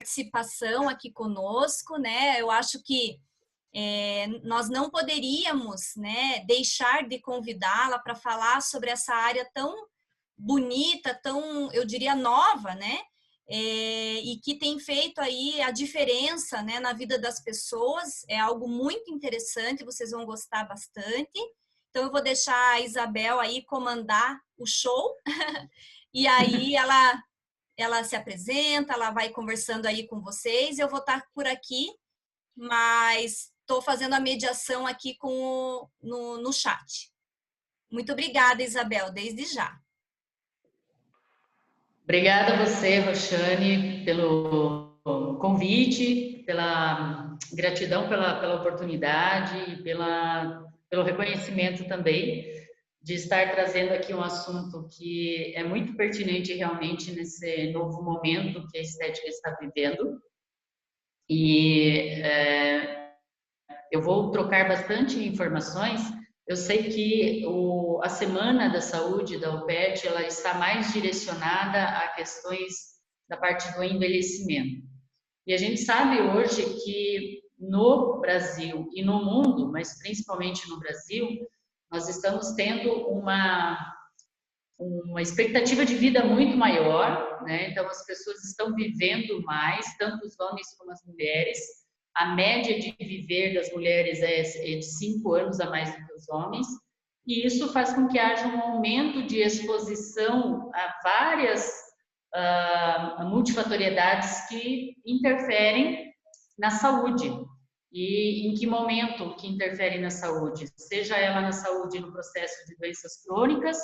participação aqui conosco, né? Eu acho que nós não poderíamos, né, deixar de convidá-la para falar sobre essa área tão bonita, tão, eu diria, nova, né? E que tem feito aí a diferença, né, na vida das pessoas. É algo muito interessante, vocês vão gostar bastante. Então, eu vou deixar a Isabel aí comandar o show. E aí ela se apresenta, ela vai conversando aí com vocês. Eu vou estar por aqui, mas estou fazendo a mediação aqui no chat. Muito obrigada, Isabel, desde já. Obrigada a você, Roxane, pelo convite, pela gratidão pela oportunidade e pelo reconhecimento também de estar trazendo aqui um assunto que é muito pertinente realmente nesse novo momento que a estética está vivendo. E eu vou trocar bastante informações. Eu sei que a Semana da Saúde da OPET, ela está mais direcionada a questões da parte do envelhecimento. E a gente sabe hoje que no Brasil e no mundo, mas principalmente no Brasil, nós estamos tendo uma expectativa de vida muito maior, né? Então as pessoas estão vivendo mais, tanto os homens como as mulheres. A média de viver das mulheres é de 5 anos a mais do que os homens, e isso faz com que haja um aumento de exposição a várias multifatoriedades que interferem na saúde. E em que momento que interfere na saúde? Seja ela na saúde no processo de doenças crônicas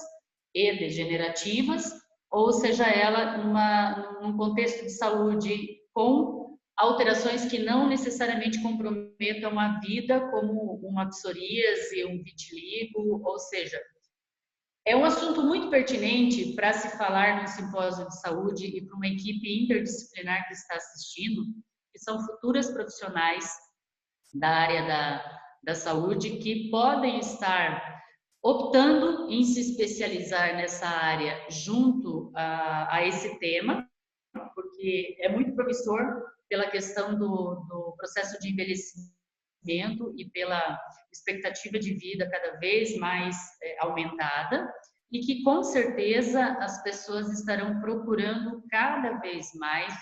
e degenerativas, ou seja ela num contexto de saúde com alterações que não necessariamente comprometam a vida, como uma psoríase, um vitiligo, ou seja, é um assunto muito pertinente para se falar num simpósio de saúde e para uma equipe interdisciplinar que está assistindo, que são futuras profissionais da área da saúde que podem estar optando em se especializar nessa área junto a esse tema, porque é muito promissor pela questão do processo de envelhecimento e pela expectativa de vida cada vez mais aumentada, e que com certeza as pessoas estarão procurando cada vez mais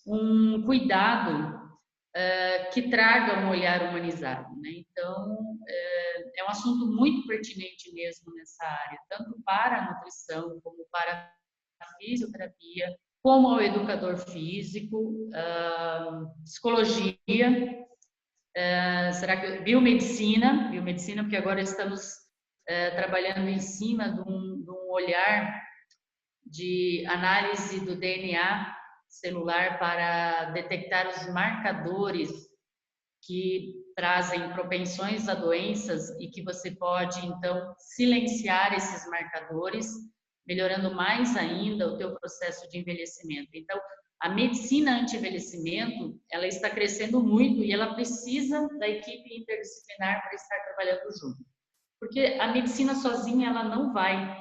um cuidado que traga um olhar humanizado, né? Então, é um assunto muito pertinente mesmo nessa área, tanto para a nutrição, como para a fisioterapia, como ao educador físico, psicologia, será que biomedicina, porque agora estamos trabalhando em cima de um olhar de análise do DNA celular para detectar os marcadores que trazem propensões a doenças e que você pode, então, silenciar esses marcadores, melhorando mais ainda o teu processo de envelhecimento. Então, a medicina anti-envelhecimento, ela está crescendo muito e ela precisa da equipe interdisciplinar para estar trabalhando junto. Porque a medicina sozinha, ela não vai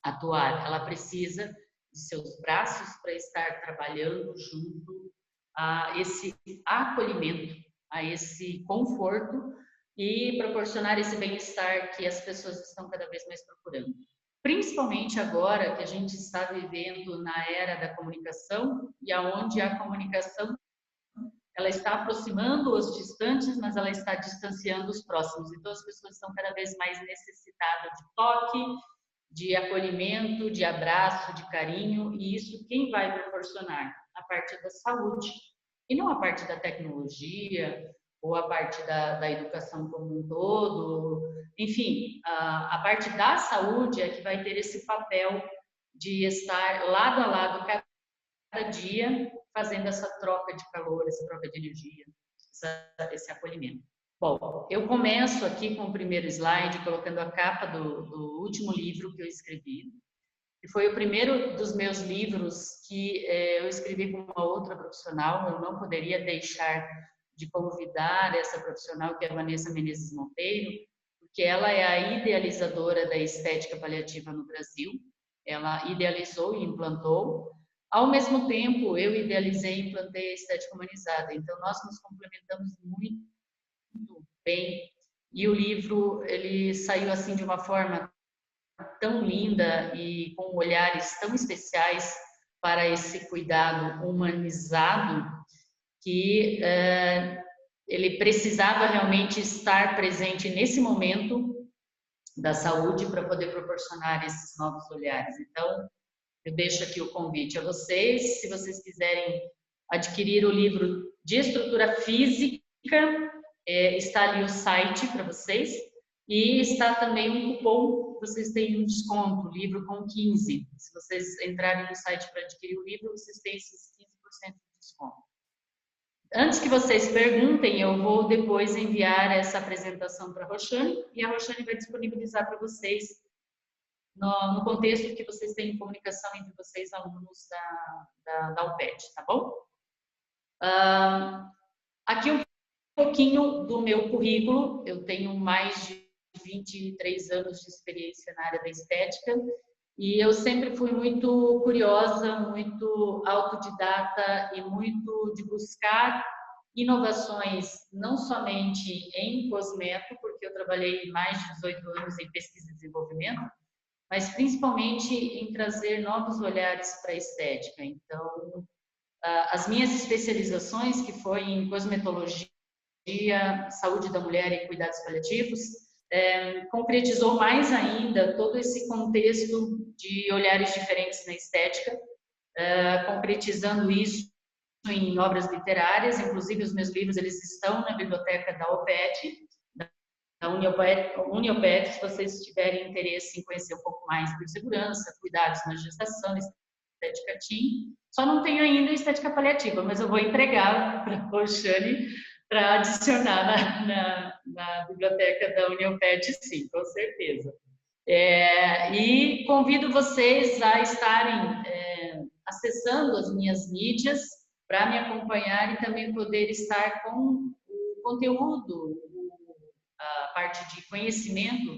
atuar, ela precisa de seus braços para estar trabalhando junto a esse acolhimento, a esse conforto e proporcionar esse bem-estar que as pessoas estão cada vez mais procurando. Principalmente agora que a gente está vivendo na era da comunicação e aonde a comunicação ela está aproximando os distantes, mas ela está distanciando os próximos. Então as pessoas estão cada vez mais necessitadas de toque, de acolhimento, de abraço, de carinho, e isso quem vai proporcionar? A parte da saúde, e não a parte da tecnologia, ou a parte da educação como um todo, enfim, a parte da saúde é que vai ter esse papel de estar lado a lado cada dia, fazendo essa troca de calor, essa troca de energia, esse acolhimento. Bom, eu começo aqui com o primeiro slide, colocando a capa do último livro que eu escrevi, que foi o primeiro dos meus livros que eu escrevi com uma outra profissional. Eu não poderia deixar de convidar essa profissional, que é a Vanessa Menezes Monteiro, porque ela é a idealizadora da estética paliativa no Brasil. Ela idealizou e implantou Ao mesmo tempo, eu idealizei e implantei a estética humanizada. Então, nós nos complementamos muito bem. E o livro, ele saiu assim de uma forma tão linda e com olhares tão especiais para esse cuidado humanizado que ele precisava realmente estar presente nesse momento da saúde para poder proporcionar esses novos olhares. Então, eu deixo aqui o convite a vocês, se vocês quiserem adquirir o livro de estrutura física, está ali o site para vocês, e está também um cupom, vocês têm um desconto, livro com 15. Se vocês entrarem no site para adquirir o livro, vocês têm esses 15% de desconto. Antes que vocês perguntem, eu vou depois enviar essa apresentação para a Roxane, e a Roxane vai disponibilizar para vocês no contexto que vocês têm comunicação entre vocês, alunos da UPET, tá bom? Aqui um pouquinho do meu currículo. Eu tenho mais de 23 anos de experiência na área da estética e eu sempre fui muito curiosa, muito autodidata e muito de buscar inovações, não somente em cosmético, porque eu trabalhei mais de 18 anos em pesquisa e desenvolvimento, mas principalmente em trazer novos olhares para a estética. Então, as minhas especializações, que foi em cosmetologia, saúde da mulher e cuidados paliativos, concretizou mais ainda todo esse contexto de olhares diferentes na estética, concretizando isso em obras literárias. Inclusive, os meus livros eles estão na biblioteca da UPET, da Uniopet. Se vocês tiverem interesse em conhecer um pouco mais de segurança, cuidados na gestação, estética TIM. Só não tenho ainda estética paliativa, mas eu vou entregar para a Roxane para adicionar na biblioteca da Uniopet, sim, com certeza. E convido vocês a estarem acessando as minhas mídias para me acompanhar e também poder estar com o conteúdo, a parte de conhecimento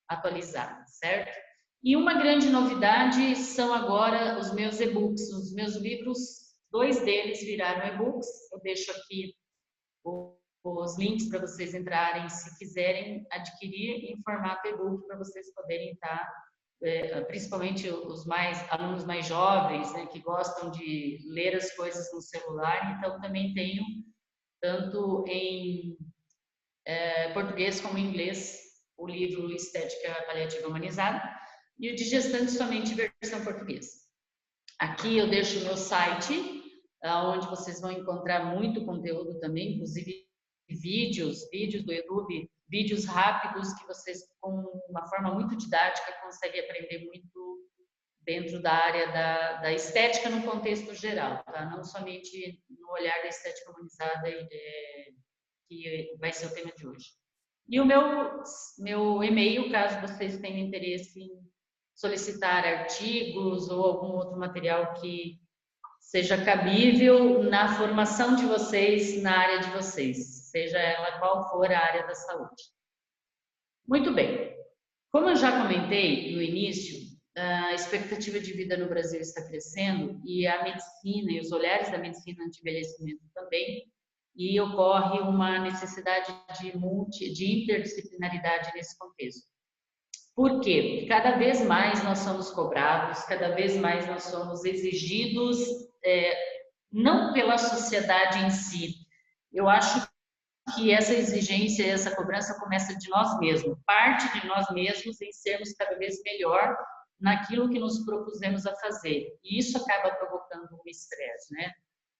atualizada, certo? E uma grande novidade são agora os meus e-books. Os meus livros, 2 deles viraram e-books. Eu deixo aqui os links para vocês entrarem, se quiserem adquirir em formato e-book, para vocês poderem estar, principalmente os alunos mais jovens, né, que gostam de ler as coisas no celular. Então, também tenho, tanto em português como em inglês, o livro Estética Paliativa Humanizada, e o de gestantes somente versão portuguesa. Aqui eu deixo o meu site, onde vocês vão encontrar muito conteúdo também, inclusive vídeos do YouTube, vídeos rápidos que vocês, com uma forma muito didática, conseguem aprender muito dentro da área da estética no contexto geral, tá? Não somente no olhar da estética humanizada, que vai ser o tema de hoje. E o meu e-mail, caso vocês tenham interesse em solicitar artigos ou algum outro material que seja cabível na formação de vocês, na área de vocês, seja ela qual for a área da saúde. Muito bem. Como eu já comentei no início, a expectativa de vida no Brasil está crescendo e a medicina e os olhares da medicina anti-envelhecimento também, e ocorre uma necessidade de interdisciplinaridade nesse contexto. Por quê? Cada vez mais nós somos cobrados, cada vez mais nós somos exigidos, não pela sociedade em si. Eu acho que essa exigência, essa cobrança começa de nós mesmos, parte de nós mesmos em sermos cada vez melhor naquilo que nos propusemos a fazer. E isso acaba provocando um estresse, né?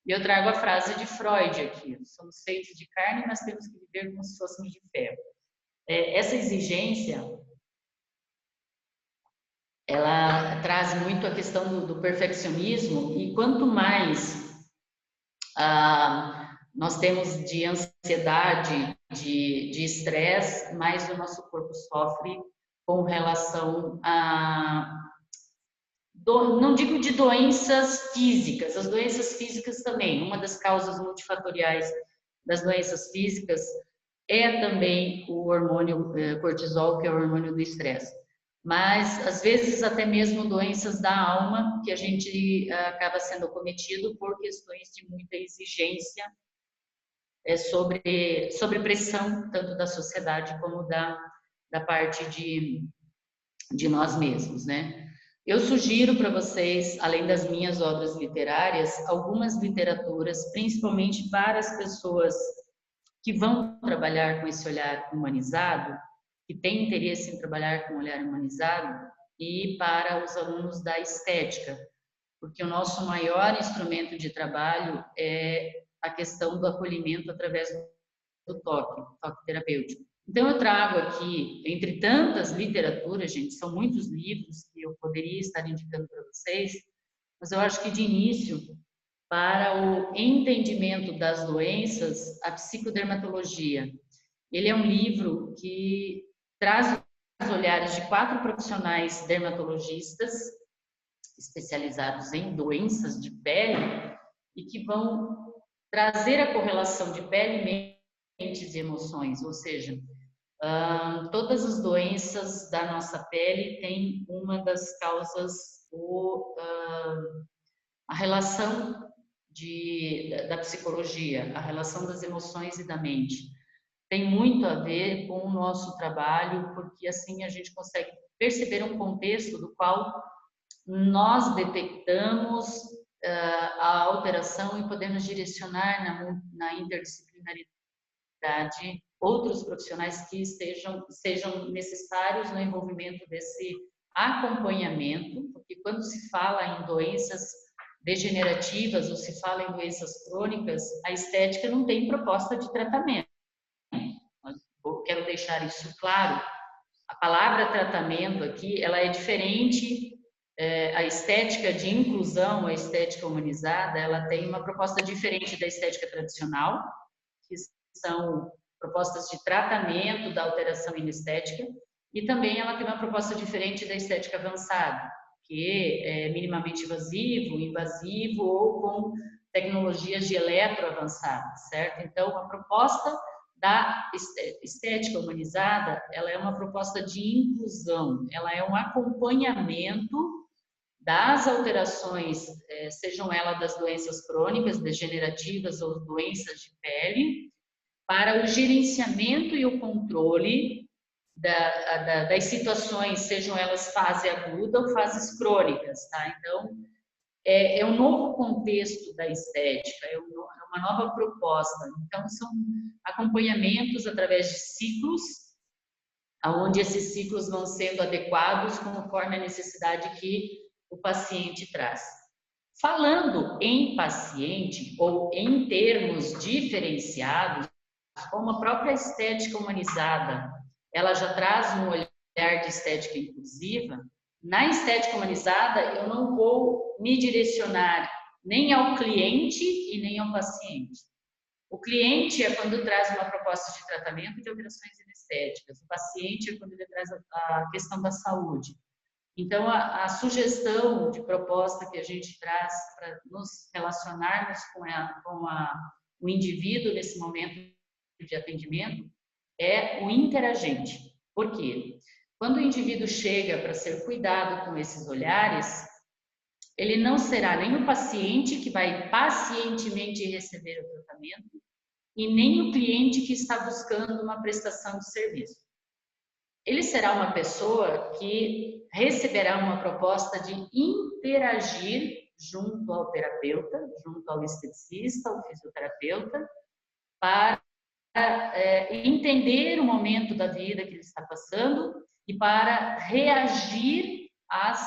E eu trago a frase de Freud aqui: somos feitos de carne, mas temos que viver como se fôssemos de ferro. Essa exigência, ela traz muito a questão do perfeccionismo, e quanto mais nós temos de ansiedade, de estresse, mais o nosso corpo sofre com relação a... não digo de doenças físicas, as doenças físicas também. Uma das causas multifatoriais das doenças físicas é também o hormônio cortisol, que é o hormônio do estresse. mas às vezes até mesmo doenças da alma, que a gente acaba sendo acometido por questões de muita exigência sobre pressão, tanto da sociedade como da parte de nós mesmos, né? Eu sugiro para vocês, além das minhas obras literárias, algumas literaturas, principalmente para as pessoas que vão trabalhar com esse olhar humanizado, que têm interesse em trabalhar com olhar humanizado, e para os alunos da estética, porque o nosso maior instrumento de trabalho é a questão do acolhimento através do toque terapêutico. Então, eu trago aqui, entre tantas literaturas, gente, são muitos livros que eu poderia estar indicando para vocês, mas eu acho que de início, para o entendimento das doenças, a psicodermatologia. Ele é um livro que traz os olhares de 4 profissionais dermatologistas especializados em doenças de pele e que vão trazer a correlação de pele, mentes e emoções, ou seja, todas as doenças da nossa pele têm uma das causas, a relação da psicologia, a relação das emoções e da mente. Tem muito a ver com o nosso trabalho, porque assim a gente consegue perceber um contexto do qual nós detectamos a alteração e podemos direcionar na interdisciplinaridade outros profissionais que sejam necessários no envolvimento desse acompanhamento, porque quando se fala em doenças degenerativas ou se fala em doenças crônicas, a estética não tem proposta de tratamento. Eu quero deixar isso claro. A palavra tratamento aqui, ela é diferente. A estética de inclusão, a estética humanizada, ela tem uma proposta diferente da estética tradicional, que são propostas de tratamento da alteração inestética, e também ela tem uma proposta diferente da estética avançada, que é minimamente invasivo ou com tecnologias de eletroavançada, certo? Então, a proposta da estética humanizada, ela é uma proposta de inclusão, ela é um acompanhamento das alterações, sejam elas das doenças crônicas, degenerativas ou doenças de pele, para o gerenciamento e o controle das situações, sejam elas fase aguda ou fases crônicas, tá? Então, é um novo contexto da estética, é uma nova proposta. Então, são acompanhamentos através de ciclos, onde esses ciclos vão sendo adequados conforme a necessidade que o paciente traz. Falando em paciente ou em termos diferenciados, como a própria estética humanizada, ela já traz um olhar de estética inclusiva. Na estética humanizada, eu não vou me direcionar nem ao cliente e nem ao paciente. O cliente é quando traz uma proposta de tratamento de alterações inestéticas. O paciente é quando ele traz a questão da saúde. Então, a sugestão de proposta que a gente traz para nos relacionarmos com o indivíduo nesse momento de atendimento é o interagente. Por quê? Quando o indivíduo chega para ser cuidado com esses olhares, ele não será nem o paciente que vai pacientemente receber o tratamento e nem o cliente que está buscando uma prestação de serviço. Ele será uma pessoa que receberá uma proposta de interagir junto ao terapeuta, junto ao esteticista, ao fisioterapeuta, para entender o momento da vida que ele está passando e para reagir às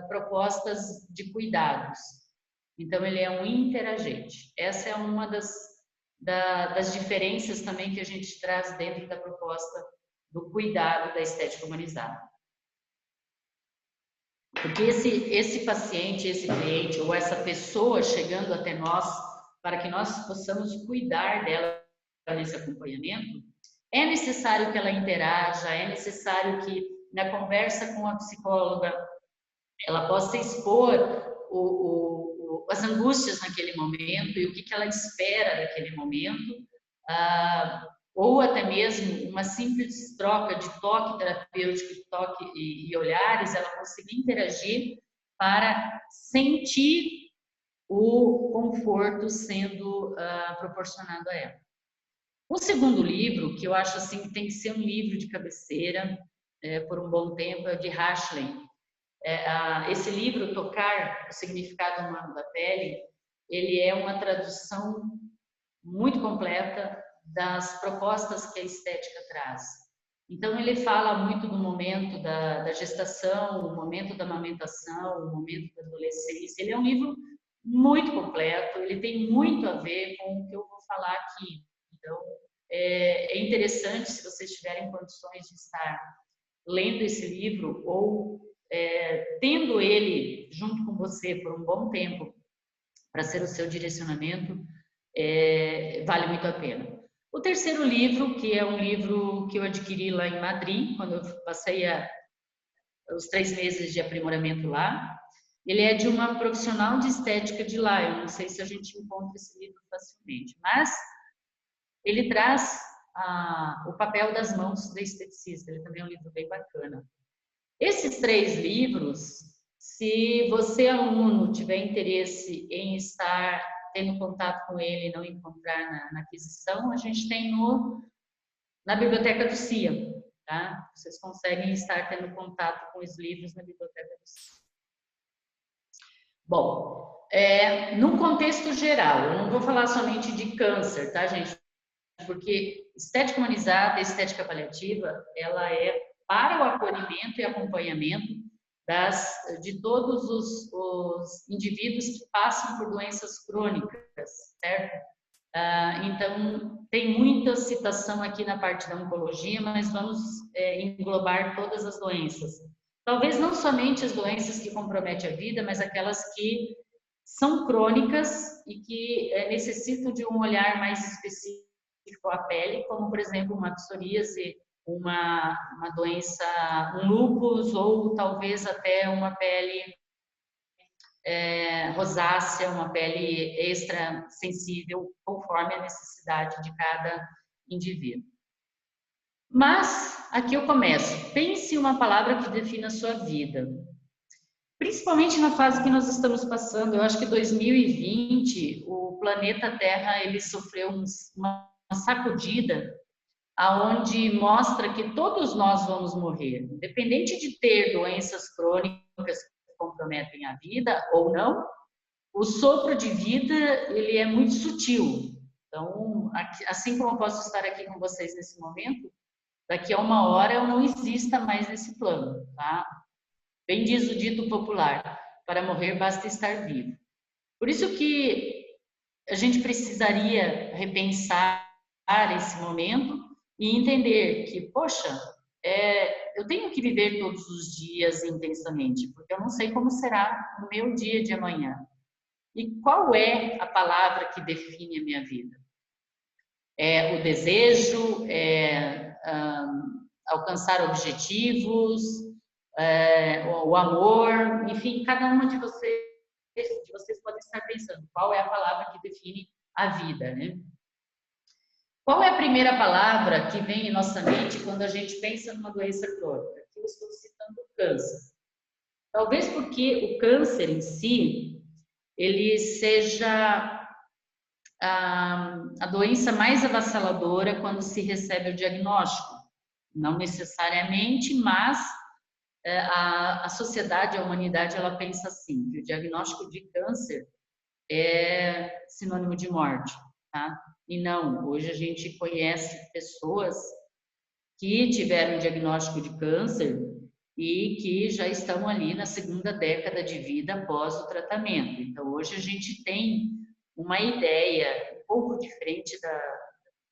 propostas de cuidados. Então, ele é um interagente. Essa é uma das diferenças também que a gente traz dentro da proposta do cuidado da estética humanizada. Porque esse paciente, esse cliente ou essa pessoa chegando até nós, para que nós possamos cuidar dela nesse acompanhamento, é necessário que ela interaja, é necessário que na conversa com a psicóloga ela possa expor as angústias naquele momento e o que ela espera daquele momento, ou até mesmo uma simples troca de toque terapêutico, toque e olhares, ela consiga interagir para sentir o conforto sendo proporcionado a ela. O segundo livro, que eu acho assim que tem que ser um livro de cabeceira por um bom tempo, é o de Ashley. Esse livro, Tocar, o Significado Humano da Pele, ele é uma tradução muito completa das propostas que a estética traz. Então, ele fala muito do momento da gestação, o momento da amamentação, o momento da adolescência. Ele é um livro muito completo, ele tem muito a ver com o que eu vou falar aqui. Então, é interessante, se vocês tiverem condições de estar lendo esse livro ou tendo ele junto com você por um bom tempo para ser o seu direcionamento, vale muito a pena. O terceiro livro, que é um livro que eu adquiri lá em Madrid, quando eu passei os 3 meses de aprimoramento lá, ele é de uma profissional de estética de lá. Eu não sei se a gente encontra esse livro facilmente, mas ele traz o papel das mãos da esteticista. Ele também é um livro bem bacana. Esses 3 livros, se você, aluno, tiver interesse em estar tendo contato com ele e não encontrar na aquisição, a gente tem na Biblioteca do CIA, tá? Vocês conseguem estar tendo contato com os livros na Biblioteca do CIA. Bom, num contexto geral, eu não vou falar somente de câncer, tá, gente? Porque estética humanizada, estética paliativa, ela é para o acolhimento e acompanhamento de todos os indivíduos que passam por doenças crônicas, certo? Então, tem muita citação aqui na parte da oncologia, mas vamos englobar todas as doenças. Talvez não somente as doenças que comprometem a vida, mas aquelas que são crônicas e que necessitam de um olhar mais específico à pele, como, por exemplo, uma psoríase, uma doença, um lúpus, ou talvez até uma pele rosácea, uma pele extra sensível, conforme a necessidade de cada indivíduo. Mas, aqui eu começo. Pense uma palavra que defina a sua vida. Principalmente na fase que nós estamos passando, eu acho que 2020, o planeta Terra, ele sofreu uma sacudida aonde mostra que todos nós vamos morrer, independente de ter doenças crônicas que comprometem a vida ou não. O sopro de vida, ele é muito sutil. Então, assim como eu posso estar aqui com vocês nesse momento, daqui a 1 hora eu não exista mais nesse plano, tá? Bem diz o dito popular, para morrer basta estar vivo. Por isso que a gente precisaria repensar esse momento e entender que, poxa, eu tenho que viver todos os dias intensamente, porque eu não sei como será o meu dia de amanhã. E qual é a palavra que define a minha vida? É o desejo, alcançar objetivos, o amor, enfim, cada uma de vocês podem estar pensando qual é a palavra que define a vida, né? Qual é a primeira palavra que vem em nossa mente quando a gente pensa numa doença crônica? Aqui eu estou citando o câncer. Talvez porque o câncer em si, ele seja a doença mais avassaladora quando se recebe o diagnóstico. Não necessariamente, mas a sociedade, a humanidade, ela pensa assim, que o diagnóstico de câncer é sinônimo de morte, tá? E não, hoje a gente conhece pessoas que tiveram diagnóstico de câncer e que já estão ali na 2ª década de vida após o tratamento. Então, hoje a gente tem uma ideia um pouco diferente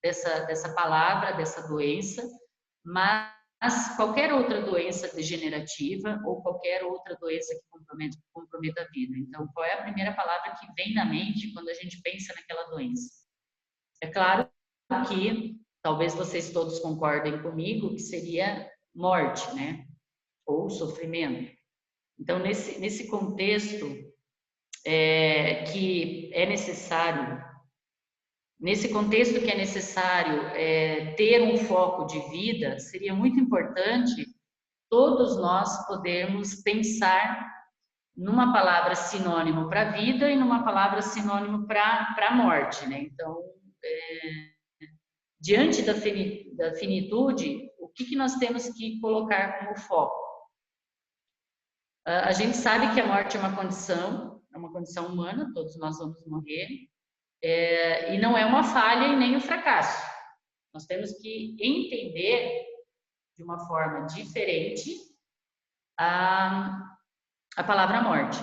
dessa palavra, dessa doença, mas qualquer outra doença degenerativa ou qualquer outra doença que comprometa a vida. Então, qual é a primeira palavra que vem na mente quando a gente pensa naquela doença? É claro que talvez vocês todos concordem comigo que seria morte, né? Ou sofrimento. Então, nesse contexto, que é necessário nesse contexto que é necessário ter um foco de vida, seria muito importante todos nós podermos pensar numa palavra sinônimo para vida e numa palavra sinônimo para a morte, né? Então, diante da finitude, o que nós temos que colocar como foco? A gente sabe que a morte é uma condição humana, todos nós vamos morrer, e não é uma falha e nem um fracasso. Nós temos que entender de uma forma diferente a palavra morte.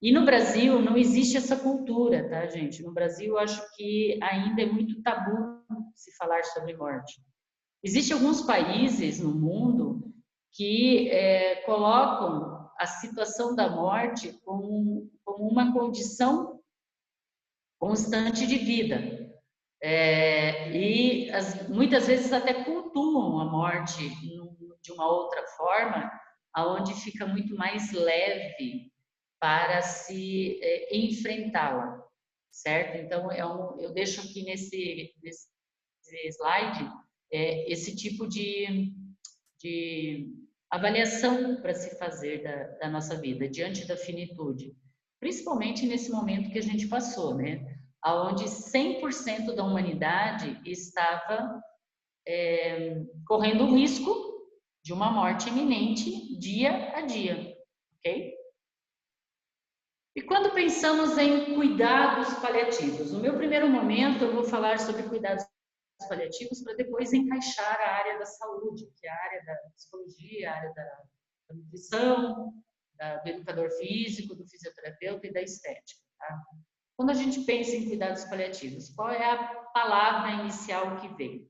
E no Brasil não existe essa cultura, tá, gente? No Brasil eu acho que ainda é muito tabu se falar sobre morte. Existem alguns países no mundo que colocam a situação da morte como uma condição constante de vida. Muitas vezes até cultuam a morte de uma outra forma, aonde fica muito mais leve para se enfrentá-la, certo? Então, eu deixo aqui nesse slide esse tipo de avaliação para se fazer da nossa vida, diante da finitude. Principalmente nesse momento que a gente passou, né? Onde 100% da humanidade estava correndo o risco de uma morte iminente dia a dia, ok? E quando pensamos em cuidados paliativos, no meu primeiro momento eu vou falar sobre cuidados paliativos para depois encaixar a área da saúde, que é a área da psicologia, a área da nutrição, do educador físico, do fisioterapeuta e da estética. Tá? Quando a gente pensa em cuidados paliativos, qual é a palavra inicial que vem?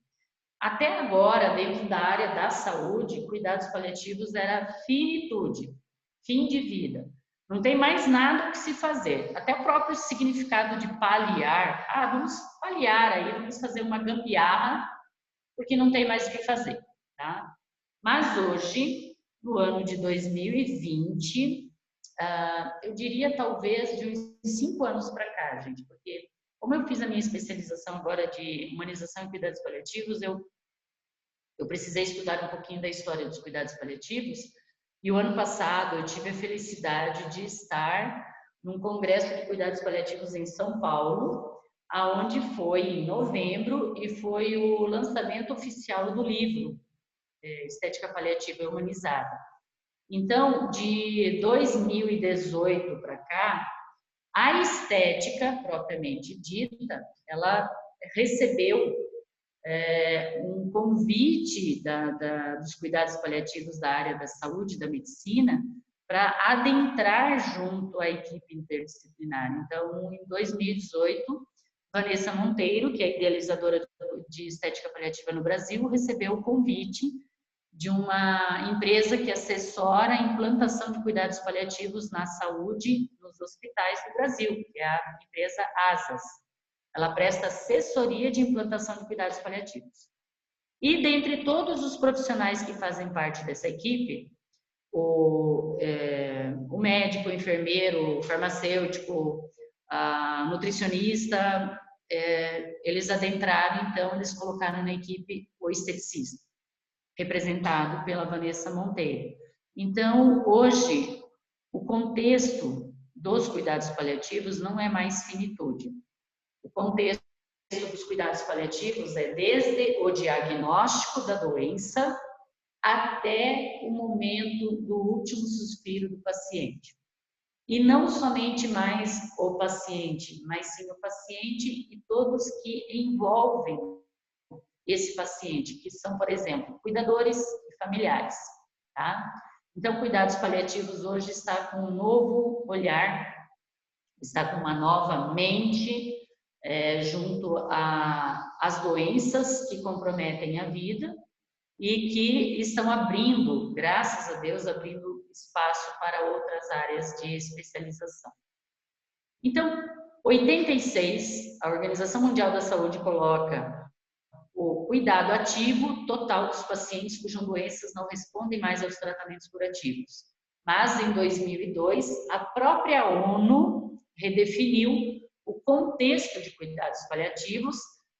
Até agora, dentro da área da saúde, cuidados paliativos era finitude, fim de vida. Não tem mais nada que se fazer. Até o próprio significado de paliar. Vamos paliar aí, vamos fazer uma gambiarra, porque não tem mais o que fazer, tá? Mas hoje, no ano de 2020, eu diria talvez de uns 5 anos para cá, gente, porque como eu fiz a minha especialização agora de humanização e cuidados paliativos, eu precisei estudar um pouquinho da história dos cuidados paliativos. E o ano passado eu tive a felicidade de estar num congresso de cuidados paliativos em São Paulo, aonde foi em novembro e foi o lançamento oficial do livro Estética Paliativa Humanizada. Então, de 2018 para cá, a estética propriamente dita, ela recebeu um convite dos cuidados paliativos da área da saúde e da medicina para adentrar junto à equipe interdisciplinar. Então, em 2018, Vanessa Monteiro, que é idealizadora de estética paliativa no Brasil, recebeu o convite de uma empresa que assessora a implantação de cuidados paliativos na saúde nos hospitais do Brasil, que é a empresa ASAS. Ela presta assessoria de implantação de cuidados paliativos. E dentre todos os profissionais que fazem parte dessa equipe, o médico, o enfermeiro, o farmacêutico, a nutricionista, eles adentraram, então, eles colocaram na equipe o esteticista, representado pela Vanessa Monteiro. Então, hoje, o contexto dos cuidados paliativos não é mais finitude. O contexto dos cuidados paliativos é desde o diagnóstico da doença até o momento do último suspiro do paciente. E não somente mais o paciente, mas sim o paciente e todos que envolvem esse paciente, que são, por exemplo, cuidadores e familiares, tá? Então, cuidados paliativos hoje está com um novo olhar, está com uma nova mente, junto às doenças que comprometem a vida e que estão abrindo, graças a Deus, abrindo espaço para outras áreas de especialização. Então, 86, a Organização Mundial da Saúde coloca o cuidado ativo total dos pacientes cujas doenças não respondem mais aos tratamentos curativos. Mas, em 2002, a própria ONU redefiniu o contexto de cuidados paliativos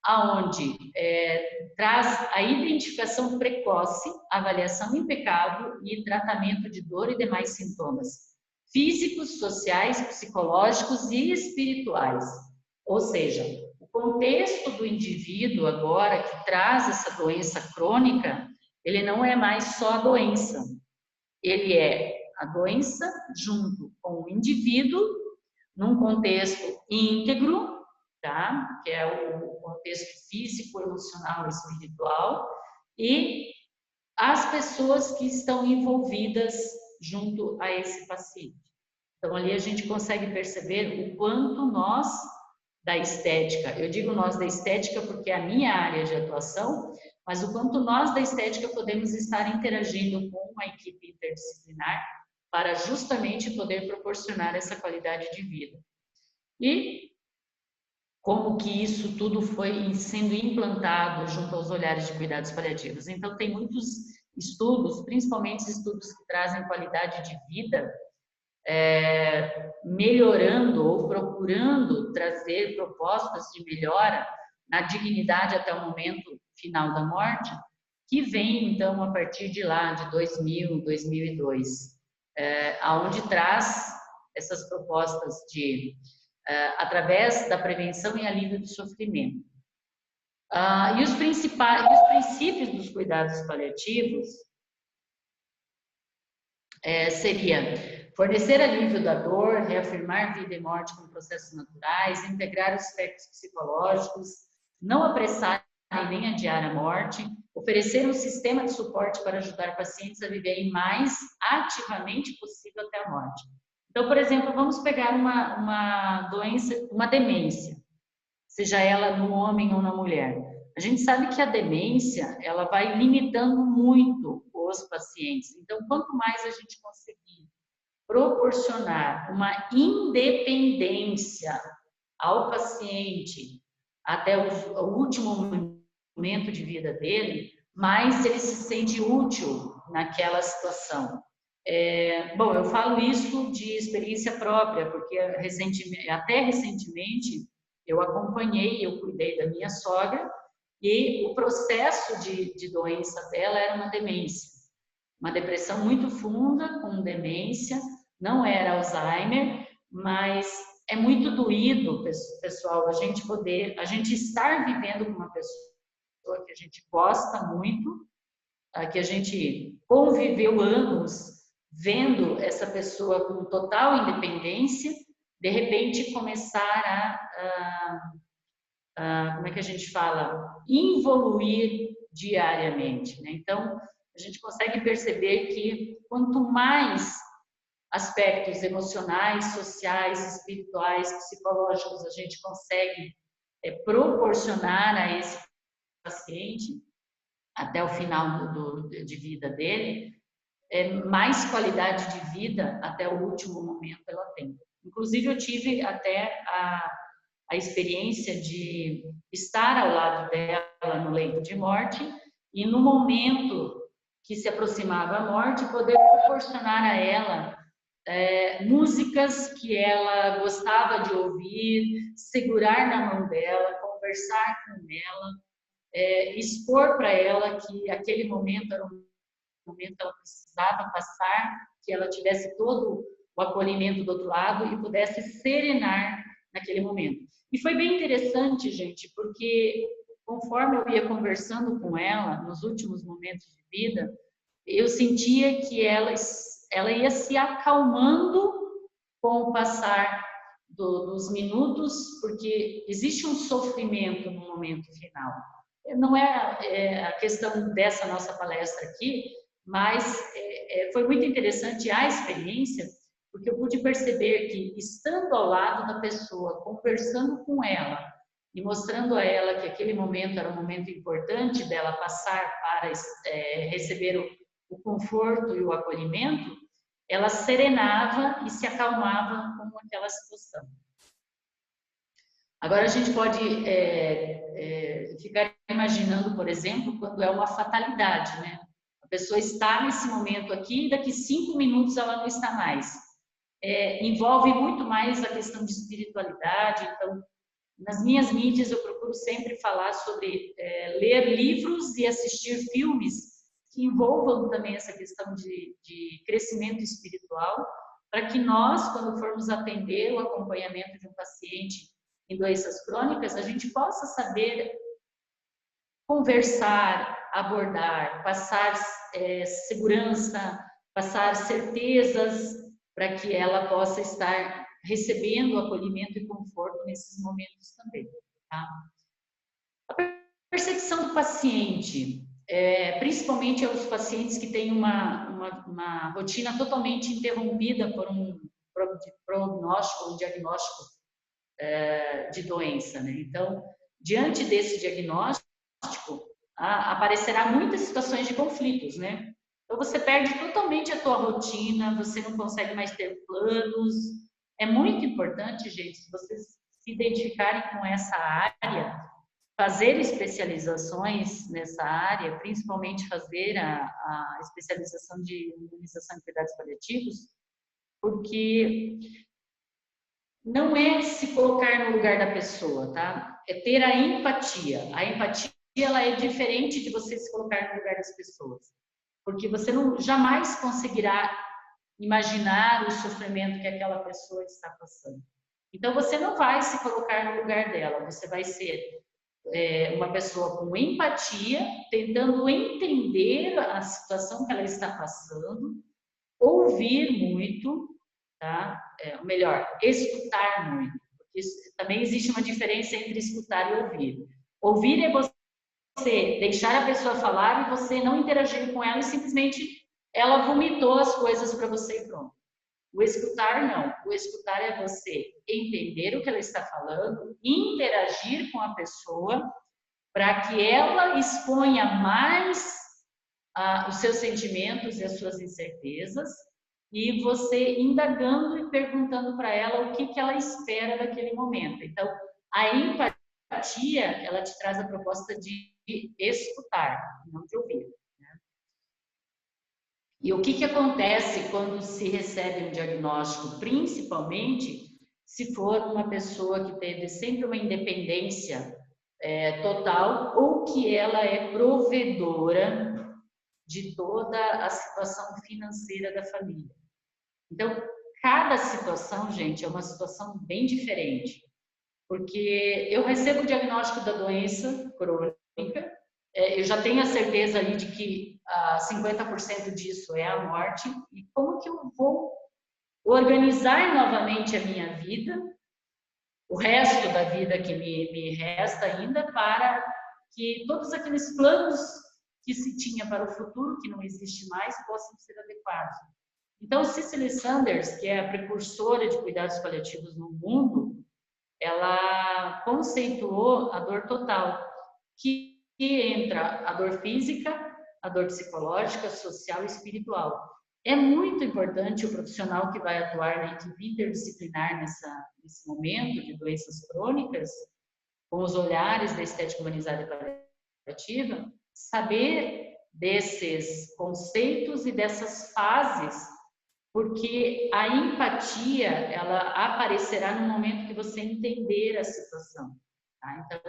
aonde traz a identificação precoce, avaliação impecável e tratamento de dor e demais sintomas físicos, sociais, psicológicos e espirituais. Ou seja, o contexto do indivíduo agora que traz essa doença crônica, ele não é mais só a doença, ele é a doença junto com o indivíduo num contexto íntegro, tá? Que é o contexto físico, emocional e espiritual, e as pessoas que estão envolvidas junto a esse paciente. Então, ali a gente consegue perceber o quanto nós, da estética, eu digo nós da estética porque é a minha área de atuação, mas o quanto nós da estética podemos estar interagindo com a equipe interdisciplinar para justamente poder proporcionar essa qualidade de vida. E como que isso tudo foi sendo implantado junto aos olhares de cuidados paliativos. Então, tem muitos estudos, principalmente estudos que trazem qualidade de vida, melhorando ou procurando trazer propostas de melhora na dignidade até o momento final da morte, que vem, então, a partir de lá, de 2000, 2002, aonde traz essas propostas de através da prevenção e alívio do sofrimento. E os princípios dos cuidados paliativos seria fornecer alívio da dor, reafirmar vida e morte como processos naturais, integrar os aspectos psicológicos, não apressar nem adiar a morte, oferecer um sistema de suporte para ajudar pacientes a viverem mais ativamente possível até a morte. Então, por exemplo, vamos pegar uma doença, uma demência, seja ela no homem ou na mulher. A gente sabe que a demência, ela vai limitando muito os pacientes. Então, quanto mais a gente conseguir proporcionar uma independência ao paciente até o último momento de vida dele, mais ele se sente útil naquela situação. Bom, eu falo isso de experiência própria, porque até recentemente eu acompanhei, eu cuidei da minha sogra e o processo de doença dela era uma demência, uma depressão muito funda com demência, não era Alzheimer, mas é muito doído, pessoal, a gente estar vivendo com uma pessoa que a gente gosta muito, que a gente conviveu anos vendo essa pessoa com total independência, de repente começar como é que a gente fala? Involuir diariamente, né? Então, a gente consegue perceber que quanto mais aspectos emocionais, sociais, espirituais, psicológicos a gente consegue proporcionar a esse paciente até o final de vida dele, mais qualidade de vida até o último momento ela tem. Inclusive, eu tive até a experiência de estar ao lado dela no leito de morte e no momento que se aproximava a morte, poder proporcionar a ela músicas que ela gostava de ouvir, segurar na mão dela, conversar com ela, expor para ela que aquele momento era um momento que ela precisava passar, que ela tivesse todo o acolhimento do outro lado e pudesse serenar naquele momento. E foi bem interessante, gente, porque conforme eu ia conversando com ela nos últimos momentos de vida, eu sentia que ela ia se acalmando com o passar dos minutos, porque existe um sofrimento no momento final. Não é a questão dessa nossa palestra aqui, mas foi muito interessante a experiência, porque eu pude perceber que, estando ao lado da pessoa, conversando com ela e mostrando a ela que aquele momento era um momento importante dela passar para receber o conforto e o acolhimento, ela serenava e se acalmava com aquela situação. Agora, a gente pode ficar imaginando, por exemplo, quando é uma fatalidade, né? A pessoa está nesse momento aqui, daqui 5 minutos ela não está mais. Envolve muito mais a questão de espiritualidade. Então, nas minhas mídias eu procuro procuro sempre falar sobre ler livros e assistir filmes que envolvam também essa questão de crescimento espiritual, para que nós, quando formos atender o acompanhamento de um paciente em doenças crônicas, a gente possa saber conversar, abordar, passar segurança, passar certezas para que ela possa estar recebendo acolhimento e conforto nesses momentos também. Tá? A percepção do paciente, principalmente aos pacientes que têm uma rotina totalmente interrompida por um prognóstico, um diagnóstico de doença, né? Então, diante desse diagnóstico, aparecerá muitas situações de conflitos, né? Então, você perde totalmente a tua rotina, você não consegue mais ter planos. É muito importante, gente, se vocês se identificarem com essa área, fazer especializações nessa área, principalmente fazer a especialização de imunização e cuidados paliativos, porque não é se colocar no lugar da pessoa, tá? É ter a empatia. A empatia, ela é diferente de você se colocar no lugar das pessoas, porque você jamais conseguirá imaginar o sofrimento que aquela pessoa está passando. Então, você não vai se colocar no lugar dela, você vai ser uma pessoa com empatia, tentando entender a situação que ela está passando, ouvir muito, tá? Ou melhor, escutar muito. Porque também existe uma diferença entre escutar e ouvir. Ouvir é você deixar a pessoa falar e você não interagir com ela e simplesmente ela vomitou as coisas para você e pronto. O escutar não. O escutar é você entender o que ela está falando, interagir com a pessoa para que ela exponha mais os seus sentimentos e as suas incertezas e você indagando e perguntando para ela o que ela espera daquele momento. Então, a empatia, ela te traz a proposta de escutar, não de ouvir. E o que acontece quando se recebe um diagnóstico, principalmente se for uma pessoa que teve sempre uma independência total ou que ela é provedora de toda a situação financeira da família. Então, cada situação, gente, é uma situação bem diferente, porque eu recebo o diagnóstico da doença crônica, eu já tenho a certeza ali de que 50% disso é a morte, e como que eu vou organizar novamente a minha vida, o resto da vida que me resta ainda, para que todos aqueles planos que se tinha para o futuro, que não existe mais, possam ser adequados. Então, Cicely Saunders, que é a precursora de cuidados paliativos no mundo, ela conceituou a dor total, que entra a dor física, a dor psicológica, social e espiritual. É muito importante o profissional que vai atuar na equipe interdisciplinar nesse momento de doenças crônicas, com os olhares da estética humanizada e paliativa, saber desses conceitos e dessas fases, porque a empatia, ela aparecerá no momento que você entender a situação. Tá? Então,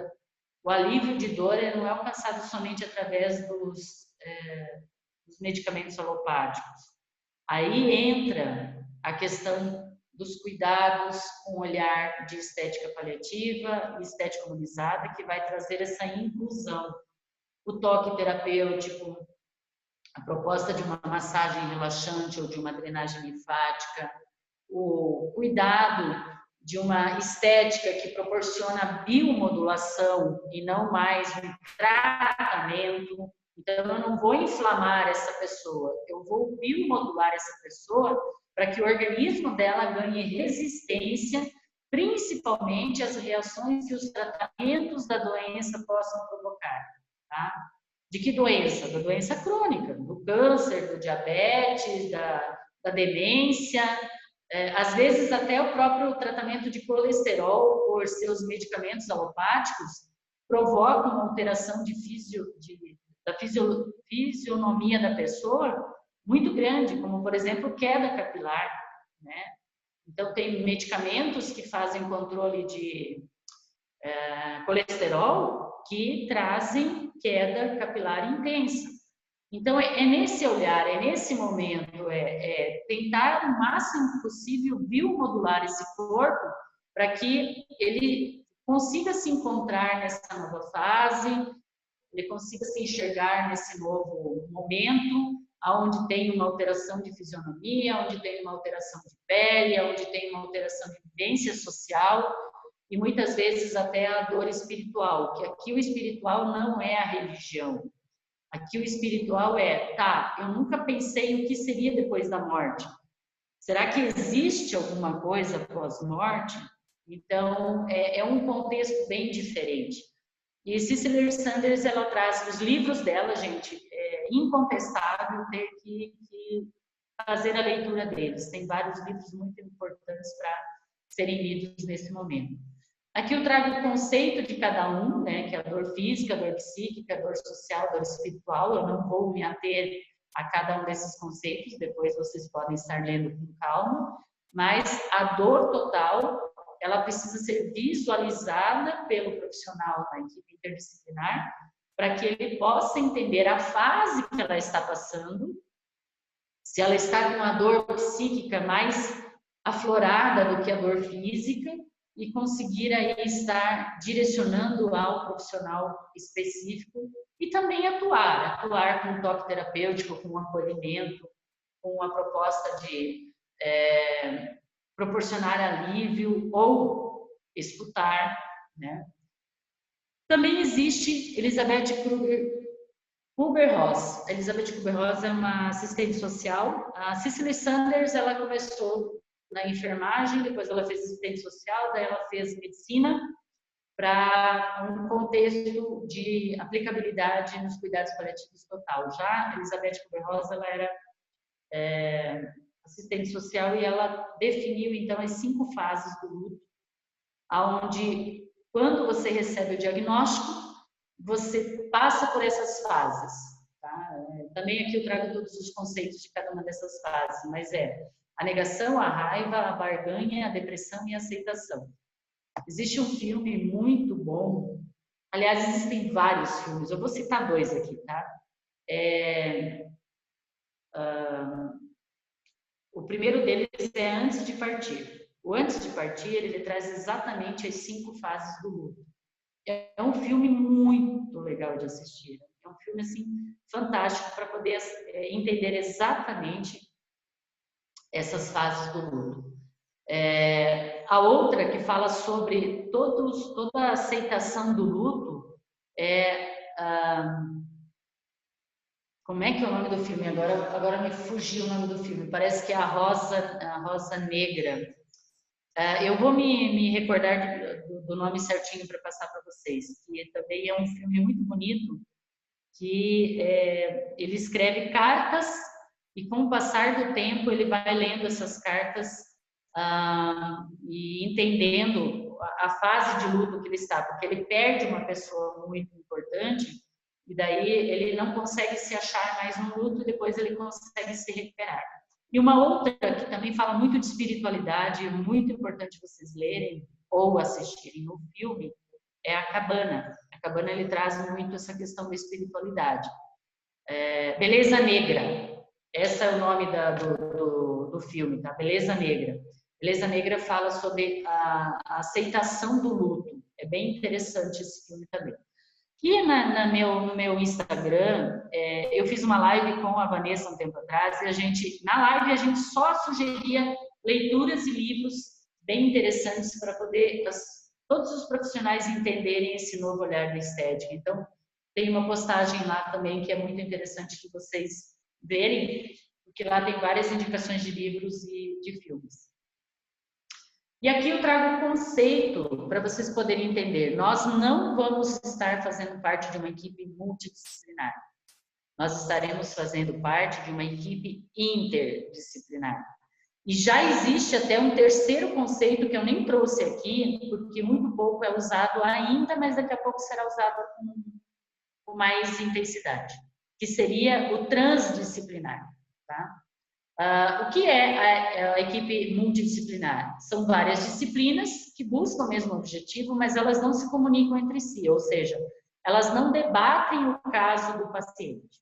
o alívio de dor não é alcançado somente através dos medicamentos alopáticos. Aí entra a questão dos cuidados com o olhar de estética paliativa e estética humanizada, que vai trazer essa inclusão. O toque terapêutico, a proposta de uma massagem relaxante ou de uma drenagem linfática, o cuidado de uma estética que proporciona biomodulação e não mais um tratamento. Então, eu não vou inflamar essa pessoa, eu vou biomodular essa pessoa para que o organismo dela ganhe resistência, principalmente às reações que os tratamentos da doença possam provocar. Tá? De que doença? Da doença crônica, do câncer, do diabetes, da demência, às vezes até o próprio tratamento de colesterol por seus medicamentos alopáticos provoca uma alteração da fisionomia da pessoa muito grande, como por exemplo queda capilar, né? Então tem medicamentos que fazem controle colesterol que trazem queda capilar intensa. Então, é nesse olhar, é nesse momento, tentar o máximo possível biomodular esse corpo para que ele consiga se encontrar nessa nova fase, ele consiga se enxergar nesse novo momento, onde tem uma alteração de fisionomia, onde tem uma alteração de pele, onde tem uma alteração de vivência social e muitas vezes até a dor espiritual, que aqui o espiritual não é a religião. Aqui o espiritual eu nunca pensei o que seria depois da morte. Será que existe alguma coisa pós-morte? Então, é um contexto bem diferente. E Cicely Saunders, ela traz os livros dela, gente, é incontestável ter que fazer a leitura deles. Tem vários livros muito importantes para serem lidos nesse momento. Aqui eu trago o conceito de cada um, né, que é a dor física, a dor psíquica, a dor social, a dor espiritual. Eu não vou me ater a cada um desses conceitos, depois vocês podem estar lendo com calma, mas a dor total, ela precisa ser visualizada pelo profissional da equipe interdisciplinar, para que ele possa entender a fase que ela está passando, se ela está com a dor psíquica mais aflorada do que a dor física, e conseguir aí estar direcionando ao profissional específico e também atuar com um toque terapêutico, com um acolhimento, com a proposta de proporcionar alívio ou escutar, né? Também existe Elizabeth Kübler-Ross. Elizabeth Kübler-Ross é uma assistente social. A Cicely Saunders, ela começou na enfermagem, depois ela fez assistente social, daí ela fez medicina para um contexto de aplicabilidade nos cuidados paliativos total. Já a Elizabeth Kübler-Ross, ela era assistente social e ela definiu, então, as 5 fases do luto, onde, quando você recebe o diagnóstico, você passa por essas fases. Tá? Também aqui eu trago todos os conceitos de cada uma dessas fases, mas a negação, a raiva, a barganha, a depressão e a aceitação. Existe um filme muito bom, aliás, existem vários filmes, eu vou citar 2 aqui, tá? O primeiro deles é Antes de Partir. O Antes de Partir, ele traz exatamente as 5 fases do luto. É um filme muito legal de assistir. É um filme, assim, fantástico para poder entender exatamente essas fases do luto. A outra que fala sobre toda a aceitação do luto como é que é o nome do filme? Agora me fugiu o nome do filme. Parece que é a Rosa Negra. Eu vou me recordar do nome certinho para passar para vocês. Que também é um filme muito bonito, que ele escreve cartas e com o passar do tempo ele vai lendo essas cartas e entendendo a fase de luto que ele está, porque ele perde uma pessoa muito importante e daí ele não consegue se achar mais no luto e depois ele consegue se recuperar. E uma outra que também fala muito de espiritualidade, muito importante vocês lerem ou assistirem no filme, é A Cabana. A Cabana, ele traz muito essa questão da espiritualidade. Beleza Negra. Esse é o nome do filme, tá? Beleza Negra. Beleza Negra fala sobre a aceitação do luto. É bem interessante esse filme também. E no meu Instagram, eu fiz uma live com a Vanessa um tempo atrás e na live a gente só sugeria leituras e livros bem interessantes para poder todos os profissionais entenderem esse novo olhar da estética. Então, tem uma postagem lá também que é muito interessante de vocês verem, porque lá tem várias indicações de livros e de filmes. E aqui eu trago um conceito para vocês poderem entender. Nós não vamos estar fazendo parte de uma equipe multidisciplinar. Nós estaremos fazendo parte de uma equipe interdisciplinar. E já existe até um terceiro conceito que eu nem trouxe aqui, porque muito pouco é usado ainda, mas daqui a pouco será usado com mais intensidade, que seria o transdisciplinar, tá? O que é a equipe multidisciplinar? São várias disciplinas que buscam o mesmo objetivo, mas elas não se comunicam entre si, ou seja, elas não debatem o caso do paciente.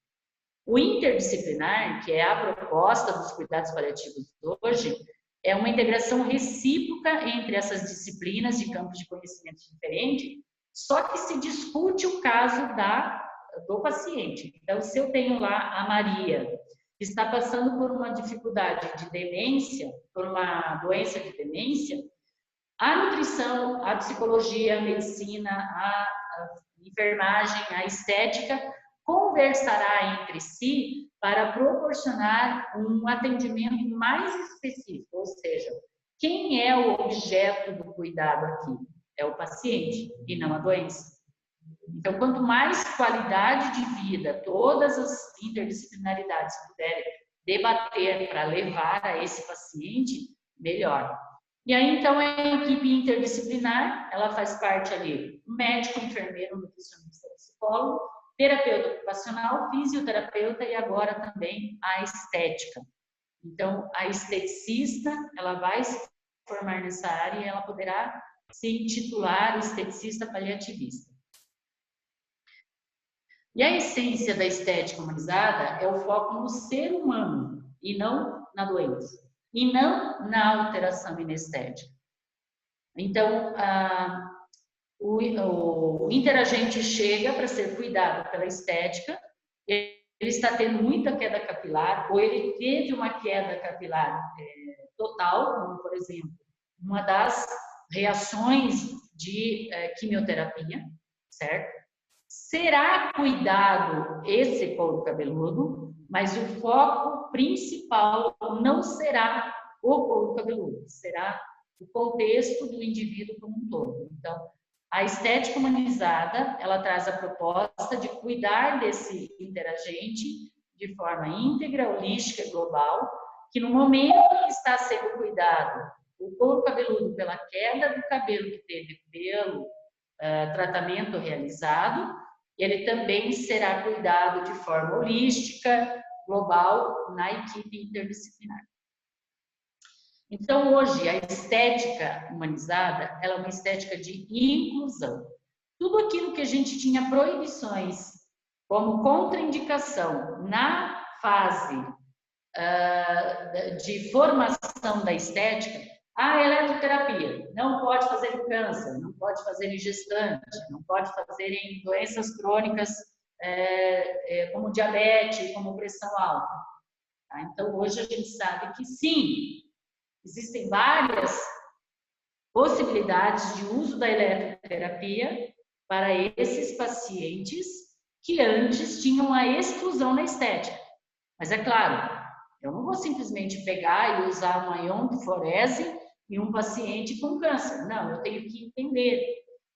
O interdisciplinar, que é a proposta dos cuidados paliativos hoje, é uma integração recíproca entre essas disciplinas de campos de conhecimento diferentes, só que se discute o caso do paciente. Então, se eu tenho lá a Maria, que está passando por uma dificuldade de demência, por uma doença de demência, a nutrição, a psicologia, a medicina, a enfermagem, a estética, conversará entre si para proporcionar um atendimento mais específico, ou seja, quem é o objeto do cuidado aqui? É o paciente e não a doença. Então, quanto mais qualidade de vida todas as interdisciplinaridades puderem debater para levar a esse paciente, melhor. E aí, então, a equipe interdisciplinar, ela faz parte ali, médico, enfermeiro, nutricionista, psicólogo, terapeuta ocupacional, fisioterapeuta e agora também a estética. Então, a esteticista, ela vai se formar nessa área e ela poderá se intitular esteticista paliativista. E a essência da estética humanizada é o foco no ser humano e não na doença, e não na alteração inestética. Então, o interagente chega para ser cuidado pela estética, ele está tendo muita queda capilar, ou ele teve uma queda capilar total, como, por exemplo, uma das reações de quimioterapia, certo? Será cuidado esse couro cabeludo, mas o foco principal não será o couro cabeludo, será o contexto do indivíduo como um todo. Então, a estética humanizada, ela traz a proposta de cuidar desse interagente de forma íntegra, holística e global, que no momento que está sendo cuidado o couro cabeludo pela queda do cabelo que teve pelo tratamento realizado, ele também será cuidado de forma holística, global, na equipe interdisciplinar. Então, hoje, a estética humanizada, ela é uma estética de inclusão. Tudo aquilo que a gente tinha proibições como contraindicação na fase de formação da estética, a eletroterapia, não pode fazer em câncer, não pode fazer em gestante, não pode fazer em doenças crônicas como diabetes, como pressão alta. Tá? Então, hoje a gente sabe que sim, existem várias possibilidades de uso da eletroterapia para esses pacientes que antes tinham a exclusão na estética. Mas é claro, eu não vou simplesmente pegar e usar uma iontoforese em um paciente com câncer. Não, eu tenho que entender.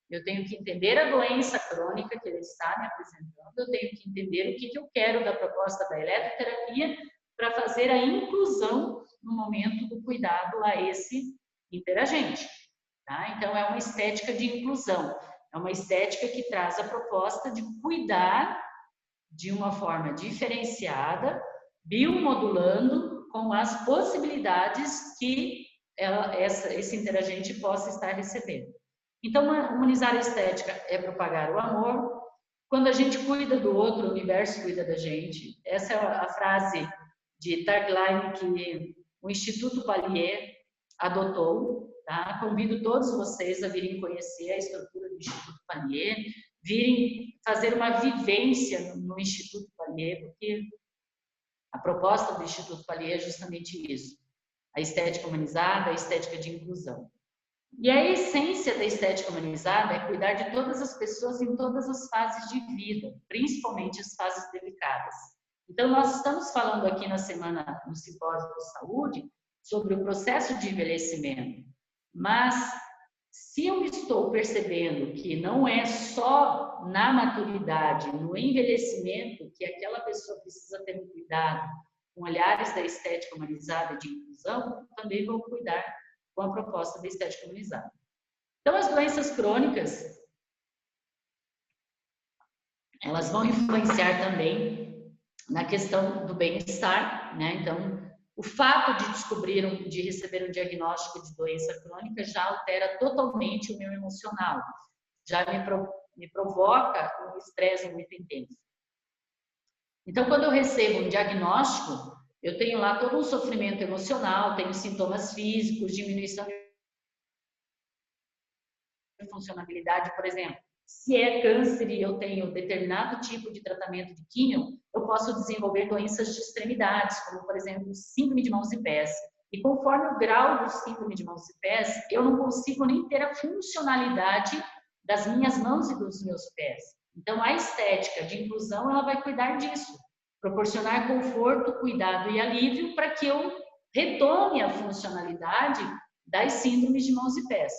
Eu tenho que entender a doença crônica que ele está me apresentando, eu tenho que entender o que eu quero da proposta da eletroterapia para fazer a inclusão no momento do cuidado a esse interagente. Tá? Então, é uma estética de inclusão, é uma estética que traz a proposta de cuidar de uma forma diferenciada, biomodulando com as possibilidades que esse interagente possa estar recebendo. Então, humanizar a estética é propagar o amor. Quando a gente cuida do outro, o universo cuida da gente. Essa é a frase de tagline que o Instituto Pallier adotou. Tá? Convido todos vocês a virem conhecer a estrutura do Instituto Pallier, virem fazer uma vivência no Instituto Pallier, porque a proposta do Instituto Pallier é justamente isso. A estética humanizada, a estética de inclusão. E a essência da estética humanizada é cuidar de todas as pessoas em todas as fases de vida, principalmente as fases delicadas. Então, nós estamos falando aqui na semana, no Simpósio de Saúde, sobre o processo de envelhecimento. Mas, se eu estou percebendo que não é só na maturidade, no envelhecimento, que aquela pessoa precisa ter um cuidado, com olhares da estética humanizada de inclusão, também vou cuidar com a proposta da estética humanizada. Então, as doenças crônicas, elas vão influenciar também na questão do bem-estar, né? Então, o fato de de receber um diagnóstico de doença crônica já altera totalmente o meu emocional, já me provoca um estresse muito intenso. Então, quando eu recebo um diagnóstico, eu tenho lá todo um sofrimento emocional, tenho sintomas físicos, diminuição de funcionalidade, por exemplo. Se é câncer e eu tenho determinado tipo de tratamento de químio, eu posso desenvolver doenças de extremidades, como, por exemplo, síndrome de mãos e pés. E conforme o grau do síndrome de mãos e pés, eu não consigo nem ter a funcionalidade das minhas mãos e dos meus pés. Então, a estética de inclusão, ela vai cuidar disso, proporcionar conforto, cuidado e alívio para que eu retome a funcionalidade das síndromes de mãos e pés.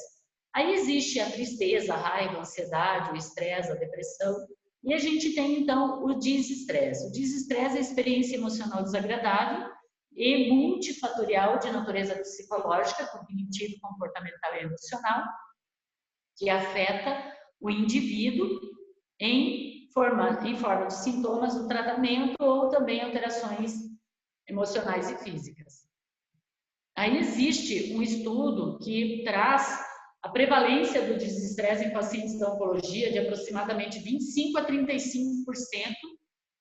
Aí existe a tristeza, a raiva, a ansiedade, o estresse, a depressão. E a gente tem, então, o desestresse. O desestresse é a experiência emocional desagradável e multifatorial de natureza psicológica, cognitiva, comportamental e emocional, que afeta o indivíduo em forma de sintomas do tratamento ou também alterações emocionais e físicas. Aí existe um estudo que traz a prevalência do desestresse em pacientes da oncologia de aproximadamente 25 a 35%,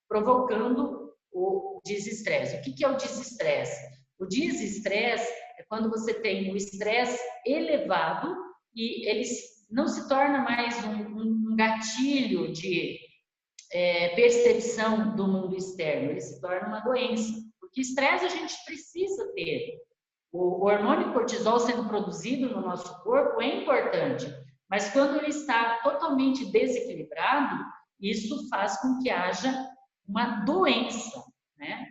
provocando o desestresse. O que é o desestresse? O desestresse é quando você tem o estresse elevado e ele não se torna mais um gatilho de percepção do mundo externo, ele se torna uma doença. Porque estresse a gente precisa ter. O hormônio cortisol sendo produzido no nosso corpo é importante, mas quando ele está totalmente desequilibrado, isso faz com que haja uma doença, né?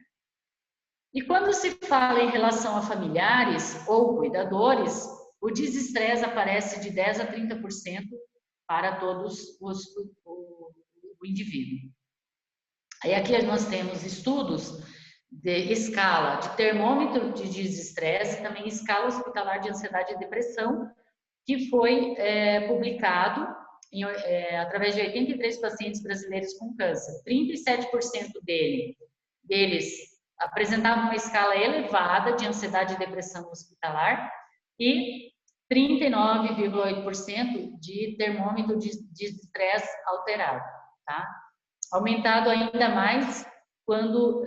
E quando se fala em relação a familiares ou cuidadores, o desestresse aparece de 10 a 30% para todos o indivíduo. Aí aqui nós temos estudos de escala de termômetro de desestresse, também escala hospitalar de ansiedade e depressão, que foi publicado através de 83 pacientes brasileiros com câncer. 37% deles apresentavam uma escala elevada de ansiedade e depressão hospitalar e 39,8% de termômetro de estresse alterado, tá? Aumentado ainda mais quando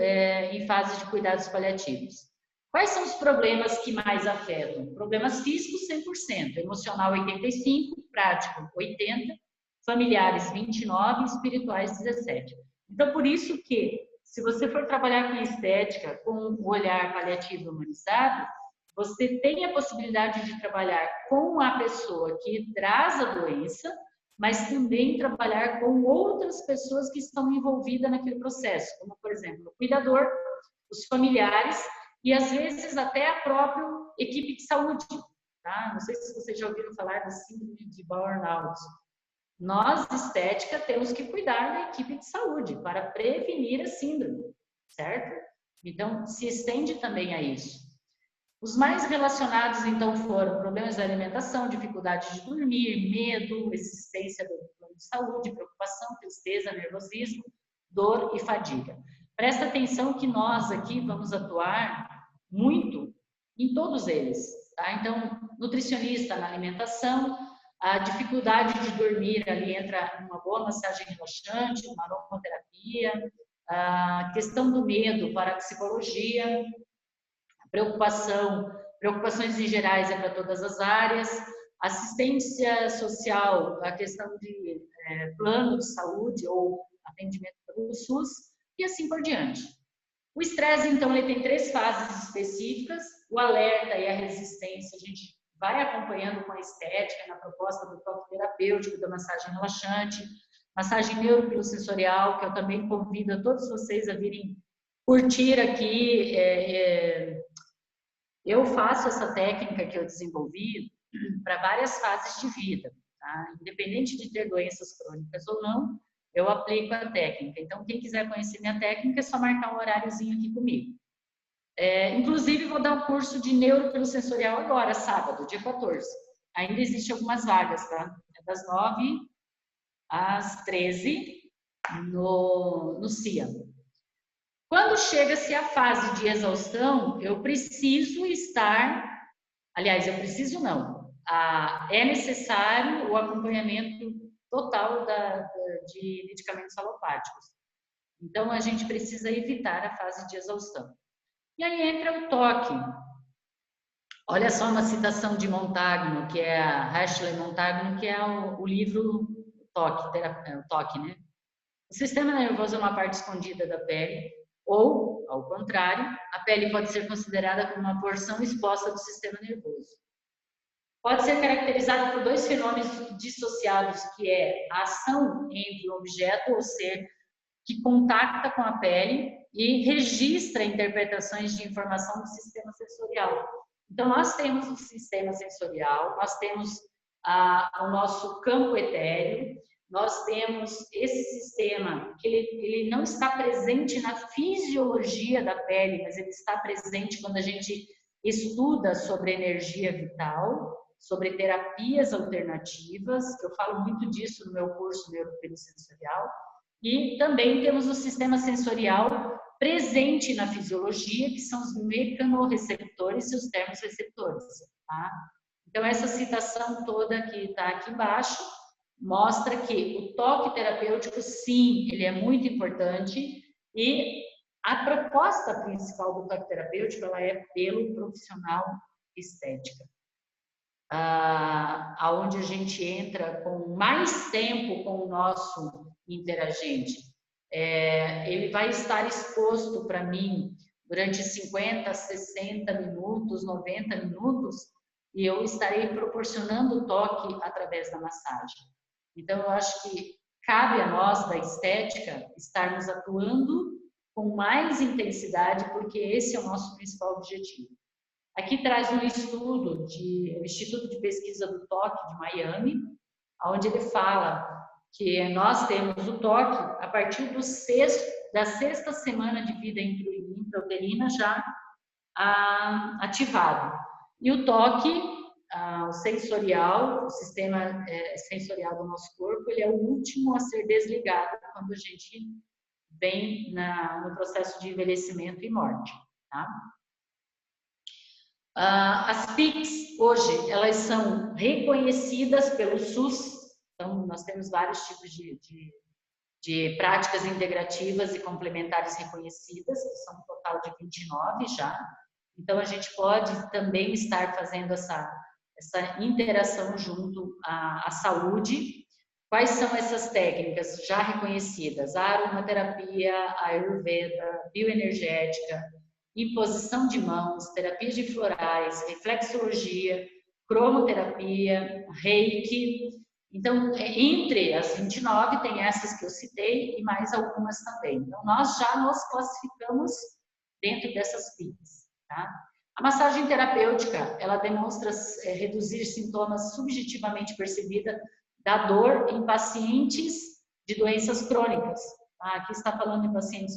em fase de cuidados paliativos. Quais são os problemas que mais afetam? Problemas físicos, 100%, emocional, 85%, prático, 80%, familiares, 29%, espirituais, 17%. Então, por isso que, se você for trabalhar com estética, com o olhar paliativo humanizado, você tem a possibilidade de trabalhar com a pessoa que traz a doença, mas também trabalhar com outras pessoas que estão envolvidas naquele processo, como, por exemplo, o cuidador, os familiares e, às vezes, até a própria equipe de saúde. Tá? Não sei se vocês já ouviram falar da síndrome de burnout. Nós, estética, temos que cuidar da equipe de saúde para prevenir a síndrome, certo? Então, se estende também a isso. Os mais relacionados, então, foram problemas da alimentação, dificuldade de dormir, medo, existência do plano de saúde, preocupação, tristeza, nervosismo, dor e fadiga. Presta atenção que nós aqui vamos atuar muito em todos eles, tá? Então, nutricionista na alimentação, a dificuldade de dormir, ali entra uma boa massagem relaxante, uma aromaterapia, a questão do medo para a psicologia, preocupações em gerais é para todas as áreas, assistência social, a questão de plano de saúde ou atendimento pelo SUS e assim por diante. O estresse, então, ele tem 3 fases específicas, o alerta e a resistência, a gente vai acompanhando com a estética, na proposta do toque terapêutico, da massagem relaxante, massagem neurobiosensorial, que eu também convido a todos vocês a virem curtir aqui. Eu faço essa técnica que eu desenvolvi para várias fases de vida, tá? Independente de ter doenças crônicas ou não, eu aplico a técnica. Então, quem quiser conhecer minha técnica, é só marcar um horáriozinho aqui comigo. Inclusive, vou dar um curso de neurobiosensorial agora, sábado, dia 14. Ainda existem algumas vagas, tá? É das 9 às 13 no CIA. Quando chega-se à fase de exaustão, eu preciso estar, aliás, eu preciso não, é necessário o acompanhamento total de medicamentos alopáticos. Então, a gente precisa evitar a fase de exaustão. E aí entra o toque. Olha só uma citação de Montagno, que é a Ashley Montagno, que é o livro Toque, né? O sistema nervoso é uma parte escondida da pele, ou, ao contrário, a pele pode ser considerada como uma porção exposta do sistema nervoso. Pode ser caracterizado por dois fenômenos dissociados, que é a ação entre o objeto ou ser que contacta com a pele e registra interpretações de informação do sistema sensorial. Então, nós temos o sistema sensorial, nós temos o nosso campo etéreo, nós temos esse sistema que ele não está presente na fisiologia da pele, mas ele está presente quando a gente estuda sobre energia vital, sobre terapias alternativas. Eu falo muito disso no meu curso Neuroperiosensorial. E também temos o sistema sensorial presente na fisiologia, que são os mecanorreceptores e os termorreceptores. Tá? Então, essa citação toda que está aqui embaixo mostra que o toque terapêutico, sim, ele é muito importante, e a proposta principal do toque terapêutico ela é pelo profissional estética. Aonde a gente entra com mais tempo com o nosso interagente. Ele vai estar exposto para mim durante 50, 60 minutos, 90 minutos, e eu estarei proporcionando o toque através da massagem. Então, eu acho que cabe a nós, da estética, estarmos atuando com mais intensidade, porque esse é o nosso principal objetivo. Aqui traz um estudo do Instituto de Pesquisa do Toque de Miami, onde ele fala que nós temos o toque a partir da sexta semana de vida intrauterina já ativado. E o toque, o sensorial, o sistema sensorial do nosso corpo, ele é o último a ser desligado quando a gente vem no processo de envelhecimento e morte. Tá? As PICs, hoje, elas são reconhecidas pelo SUS, então nós temos vários tipos de práticas integrativas e complementares reconhecidas, que são um total de 29 já. Então, a gente pode também estar fazendo essa interação junto à saúde. Quais são essas técnicas já reconhecidas? A aromaterapia, a ayurveda, bioenergética, imposição de mãos, terapia de florais, reflexologia, cromoterapia, reiki. Então, entre as 29, tem essas que eu citei e mais algumas também. Então, nós já nos classificamos dentro dessas PICs. Tá? A massagem terapêutica, ela demonstra reduzir sintomas subjetivamente percebidos da dor em pacientes de doenças crônicas. Tá? Aqui está falando em pacientes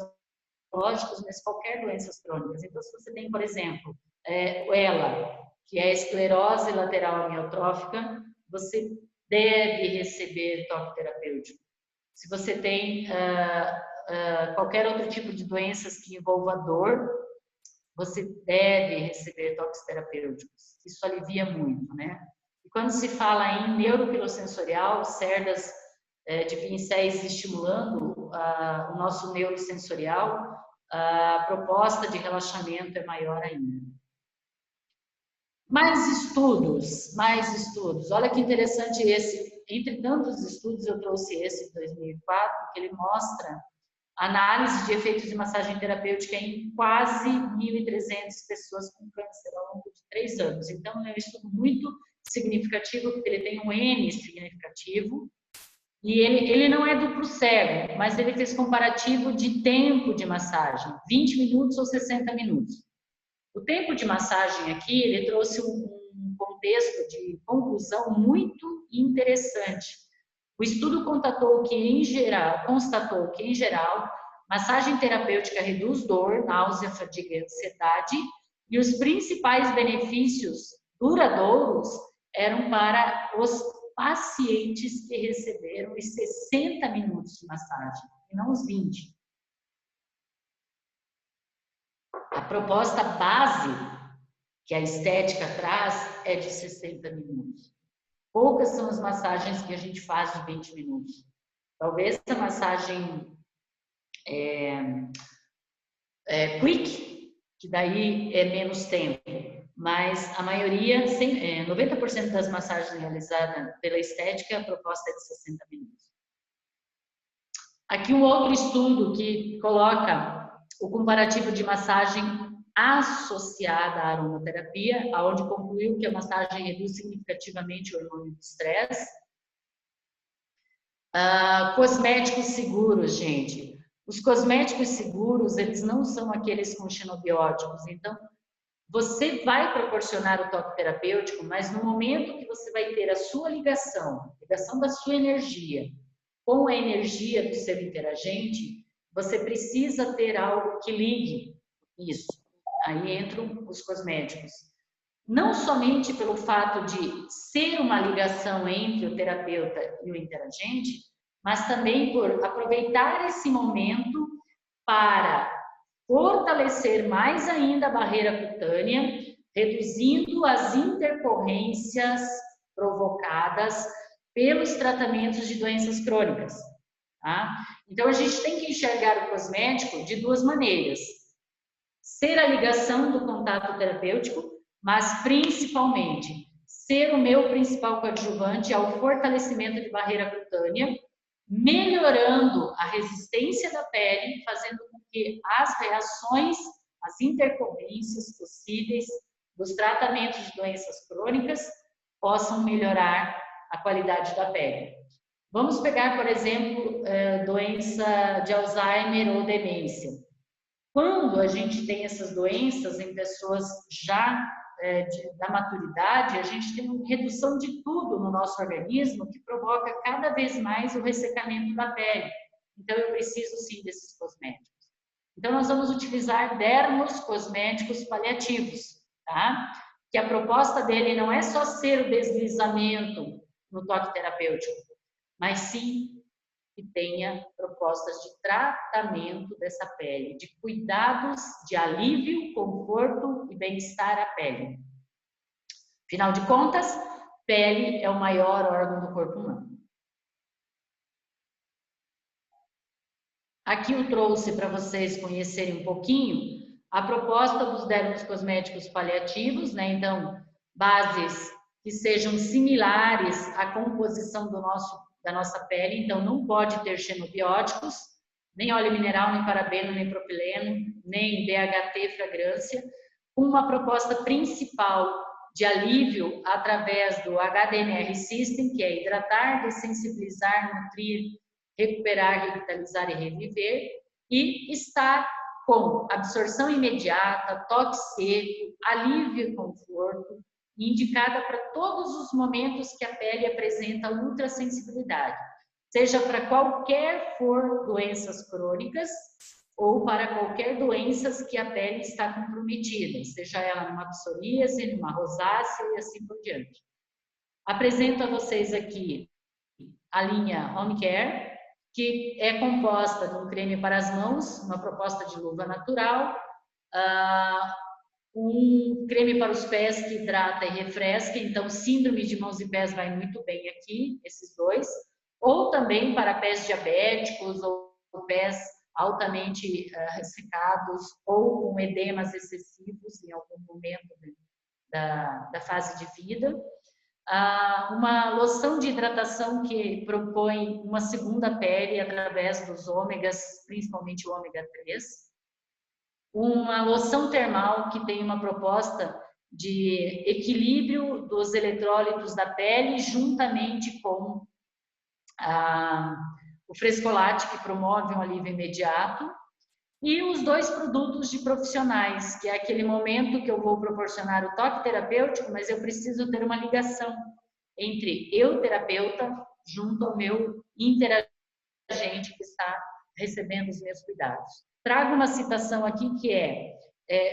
oncológicos, mas qualquer doenças crônicas. Então, se você tem, por exemplo, ELA, que é a esclerose lateral amiotrófica, você deve receber toque terapêutico. Se você tem qualquer outro tipo de doenças que envolva dor, você deve receber toques terapêuticos. Isso alivia muito, né? E quando se fala em neuropilosensorial, cerdas de pincéis estimulando o nosso neurosensorial, a proposta de relaxamento é maior ainda. Mais estudos. Olha que interessante esse. Entre tantos estudos, eu trouxe esse de 2004, que ele mostra análise de efeitos de massagem terapêutica em quase 1.300 pessoas com câncer ao longo de 3 anos. Então, é um estudo muito significativo, porque ele tem um N significativo, e ele não é duplo cego, mas ele fez comparativo de tempo de massagem, 20 minutos ou 60 minutos. O tempo de massagem aqui, ele trouxe um contexto de conclusão muito interessante. O estudo constatou que, em geral, massagem terapêutica reduz dor, náusea, fadiga e ansiedade, e os principais benefícios duradouros eram para os pacientes que receberam os 60 minutos de massagem, e não os 20. proposta base que a estética traz é de 60 minutos. Poucas são as massagens que a gente faz de 20 minutos. Talvez a massagem quick, que daí é menos tempo, mas a maioria, 90% das massagens realizadas pela estética, a proposta é de 60 minutos. Aqui um outro estudo que coloca o comparativo de massagem associada à aromaterapia, onde concluiu que a massagem reduz significativamente o hormônio do estresse. Cosméticos seguros, gente. Os cosméticos seguros, eles não são aqueles com xenobióticos. Então, você vai proporcionar o toque terapêutico, mas no momento que você vai ter a sua ligação da sua energia com a energia do seu interagente, você precisa ter algo que ligue isso. Aí entram os cosméticos. Não somente pelo fato de ser uma ligação entre o terapeuta e o interagente, mas também por aproveitar esse momento para fortalecer mais ainda a barreira cutânea, reduzindo as intercorrências provocadas pelos tratamentos de doenças crônicas. Tá? Então, a gente tem que enxergar o cosmético de duas maneiras. Ser a ligação do contato terapêutico, mas principalmente ser o meu principal coadjuvante ao fortalecimento de barreira cutânea, melhorando a resistência da pele, fazendo com que as reações, as intercorrências possíveis dos tratamentos de doenças crônicas possam melhorar a qualidade da pele. Vamos pegar, por exemplo, doença de Alzheimer ou demência. Quando a gente tem essas doenças em pessoas já da maturidade, a gente tem uma redução de tudo no nosso organismo que provoca cada vez mais o ressecamento da pele. Então, eu preciso sim desses cosméticos. Então, nós vamos utilizar dermos cosméticos paliativos, tá? Que a proposta dele não é só ser o deslizamento no toque terapêutico, mas sim que tenha propostas de tratamento dessa pele, de cuidados de alívio, conforto e bem-estar à pele. Afinal de contas, pele é o maior órgão do corpo humano. Aqui eu trouxe para vocês conhecerem um pouquinho a proposta dos dermos cosméticos paliativos, né? Então, bases que sejam similares à composição da nossa pele, então não pode ter xenobióticos, nem óleo mineral, nem parabeno, nem propileno, nem DHT, fragrância, uma proposta principal de alívio através do HDMR System, que é hidratar, dessensibilizar, nutrir, recuperar, revitalizar e reviver, e estar com absorção imediata, toque seco, alívio e conforto, indicada para todos os momentos que a pele apresenta ultrassensibilidade, seja para qualquer for doenças crônicas ou para qualquer doenças que a pele está comprometida, seja ela numa psoríase, numa rosácea e assim por diante. Apresento a vocês aqui a linha Home Care, que é composta de um creme para as mãos, uma proposta de luva natural, um creme para os pés que hidrata e refresca, então síndrome de mãos e pés vai muito bem aqui, esses dois, ou também para pés diabéticos ou pés altamente ressecados ou com edemas excessivos em algum momento da fase de vida. Uma loção de hidratação que propõe uma segunda pele através dos ômegas, principalmente o ômega 3. Uma loção termal que tem uma proposta de equilíbrio dos eletrólitos da pele juntamente com o frescolate, que promove um alívio imediato, e os dois produtos de profissionais, que é aquele momento que eu vou proporcionar o toque terapêutico, mas eu preciso ter uma ligação entre eu, terapeuta, junto ao meu interagente que está recebendo os meus cuidados. Trago uma citação aqui que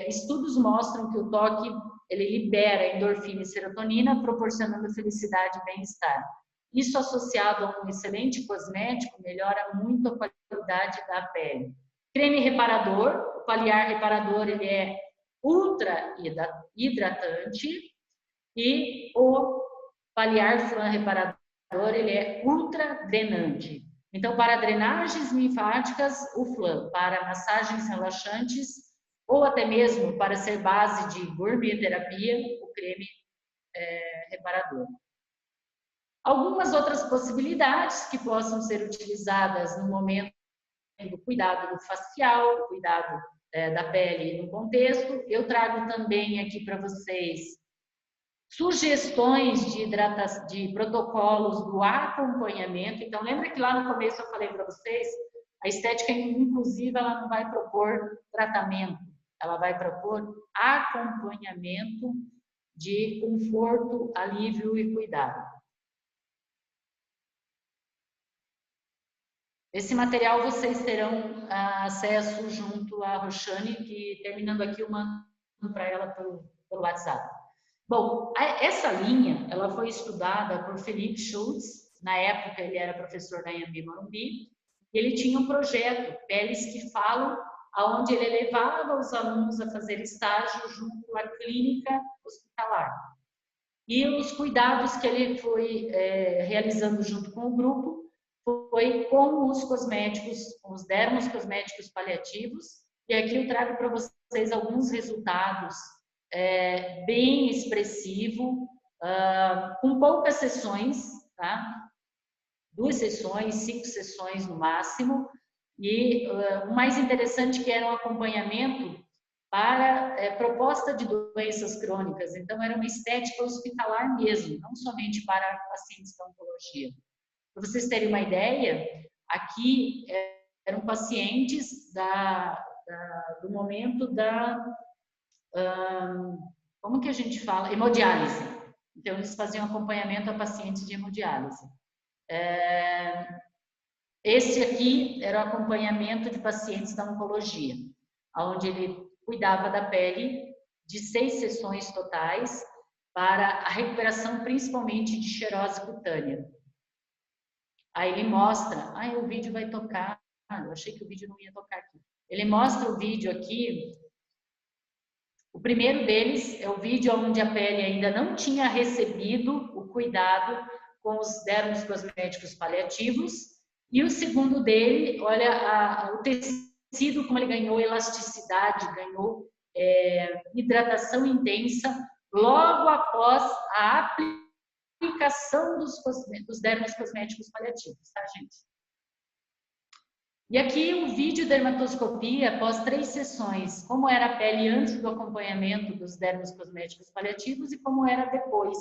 estudos mostram que o toque ele libera endorfina e serotonina, proporcionando felicidade e bem-estar. Isso associado a um excelente cosmético melhora muito a qualidade da pele. Creme reparador, o Paliar reparador, ele é ultra hidratante, e o Paliar Flan reparador, ele é ultra drenante. Então, para drenagens linfáticas, o Flan, para massagens relaxantes, ou até mesmo para ser base de gourmet terapia, o creme reparador. Algumas outras possibilidades que possam ser utilizadas no momento do cuidado do facial, cuidado da pele no contexto. Eu trago também aqui para vocês sugestões de protocolos do acompanhamento. Então, lembra que lá no começo eu falei para vocês, a estética inclusiva, ela não vai propor tratamento, ela vai propor acompanhamento de conforto, alívio e cuidado. Esse material vocês terão acesso junto à Roxane, que terminando aqui eu mando para ela pelo WhatsApp. Bom, essa linha, ela foi estudada por Felipe Schultz, na época ele era professor da Anhembi Morumbi, e ele tinha um projeto, Peles que Falam, onde ele levava os alunos a fazer estágio junto à clínica hospitalar. E os cuidados que ele foi realizando junto com o grupo foi com os cosméticos, com os dermos cosméticos paliativos, e aqui eu trago para vocês alguns resultados bem expressivo, com poucas sessões, tá? 2 sessões, 5 sessões no máximo, e o mais interessante que era um acompanhamento para proposta de doenças crônicas, então era uma estética hospitalar mesmo, não somente para pacientes da oncologia. Para vocês terem uma ideia, aqui eram pacientes do momento da, como que a gente fala? Hemodiálise. Então, eles faziam acompanhamento a pacientes de hemodiálise. Esse aqui era o acompanhamento de pacientes da oncologia, onde ele cuidava da pele de 6 sessões totais para a recuperação principalmente de xerose cutânea. Aí ele mostra, o vídeo vai tocar, eu achei que o vídeo não ia tocar aqui. Ele mostra o vídeo aqui, o primeiro deles é o vídeo onde a pele ainda não tinha recebido o cuidado com os dermos cosméticos paliativos, e o segundo dele, olha o tecido, como ele ganhou elasticidade, ganhou hidratação intensa, logo após a aplicação dos dermos cosméticos paliativos, tá, gente? E aqui o vídeo dermatoscopia após 3 sessões, como era a pele antes do acompanhamento dos dermos cosméticos paliativos e como era depois.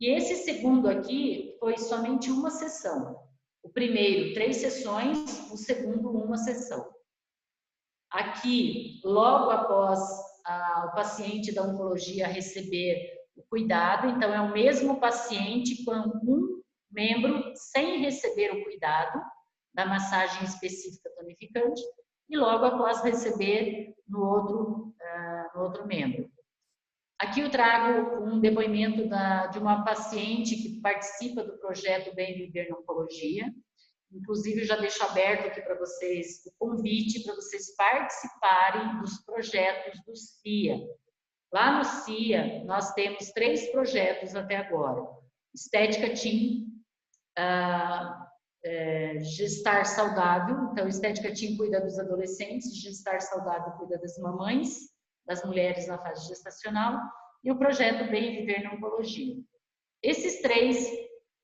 E esse segundo aqui foi somente uma sessão. O primeiro, 3 sessões, o segundo, uma sessão. Aqui, logo após o paciente da oncologia receber o cuidado, então é o mesmo paciente com um membro sem receber o cuidado da massagem específica tonificante e logo após receber no outro membro. Aqui eu trago um depoimento de uma paciente que participa do projeto Bem Viver na Oncologia. Inclusive, eu já deixo aberto aqui para vocês o convite para vocês participarem dos projetos do CIA. Lá no CIA, nós temos 3 projetos até agora. Estética Team, Gestar Saudável. Então, Estética Team cuida dos adolescentes, Gestar Saudável cuida das mamães, das mulheres na fase gestacional, e o projeto Bem Viver na Oncologia. Esses 3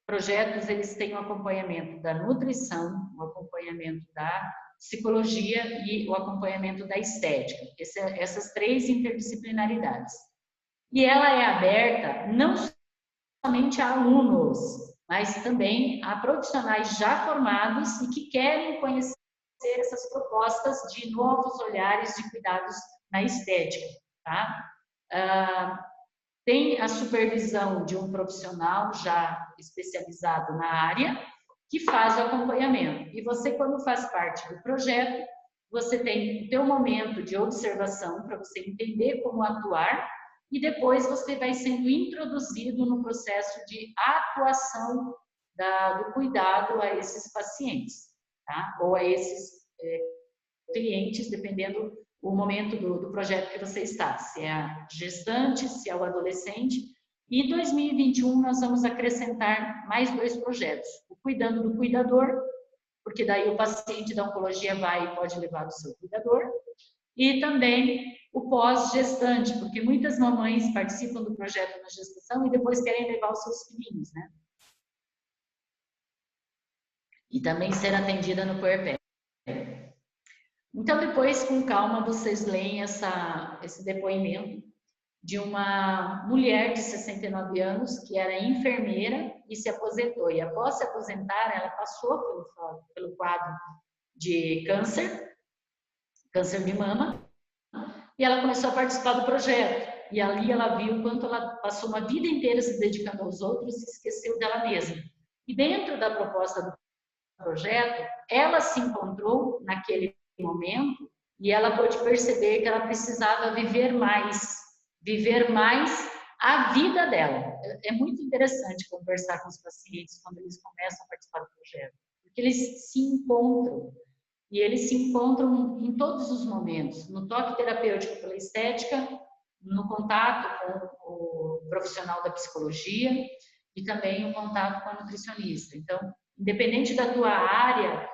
projetos, eles têm o acompanhamento da nutrição, o acompanhamento da psicologia e o acompanhamento da estética. Essas 3 interdisciplinaridades. E ela é aberta não somente a alunos, mas também a profissionais já formados e que querem conhecer essas propostas de novos olhares de cuidados na estética, tá? Tem a supervisão de um profissional já especializado na área, que faz o acompanhamento. E você, quando faz parte do projeto, você tem o seu momento de observação para você entender como atuar, e depois você vai sendo introduzido no processo de atuação do cuidado a esses pacientes, tá? Ou a esses clientes, dependendo o momento do projeto que você está, se é a gestante, se é o adolescente. E em 2021 nós vamos acrescentar mais 2 projetos, o Cuidando do Cuidador, porque daí o paciente da oncologia vai e pode levar o seu cuidador, e também o pós-gestante, porque muitas mamães participam do projeto na gestação e depois querem levar os seus filhinhos, né? E também ser atendida no puerpério. Então, depois, com calma, vocês leem esse depoimento de uma mulher de 69 anos que era enfermeira e se aposentou. E após se aposentar, ela passou pelo quadro de câncer de mama, e ela começou a participar do projeto. E ali ela viu o quanto ela passou uma vida inteira se dedicando aos outros e esqueceu dela mesma. E dentro da proposta do projeto, ela se encontrou naquele momento e ela pôde perceber que ela precisava viver mais a vida dela. É muito interessante conversar com os pacientes quando eles começam a participar do projeto, porque eles se encontram. E eles se encontram em todos os momentos, no toque terapêutico pela estética, no contato com o profissional da psicologia e também o contato com a nutricionista. Então, independente da tua área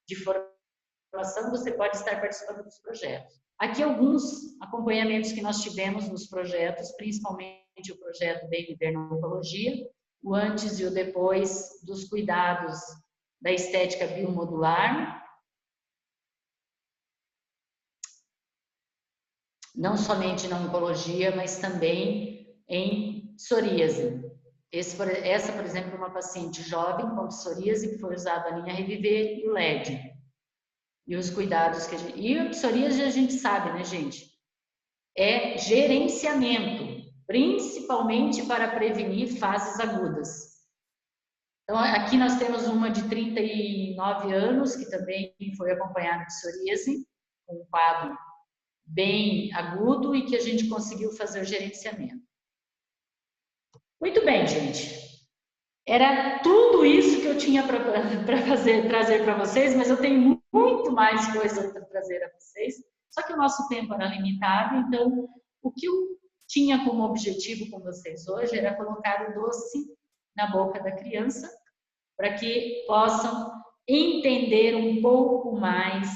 de formação, você pode estar participando dos projetos. Aqui alguns acompanhamentos que nós tivemos nos projetos, principalmente o projeto Bem Viver na Oncologia, o antes e o depois dos cuidados da estética biomodular, não somente na oncologia, mas também em psoríase. Essa, por exemplo, é uma paciente jovem com psoríase que foi usada a linha Reviver e o LED. E os cuidados que a gente... E a psoríase a gente sabe, né, gente? É gerenciamento, principalmente para prevenir fases agudas. Então, aqui nós temos uma de 39 anos, que também foi acompanhada de psoríase, com um quadro bem agudo e que a gente conseguiu fazer o gerenciamento. Muito bem, gente. Era tudo isso que eu tinha para trazer para vocês, mas eu tenho muito mais coisa para trazer a vocês. Só que o nosso tempo era limitado, então o que eu tinha como objetivo com vocês hoje era colocar o doce na boca da criança, para que possam entender um pouco mais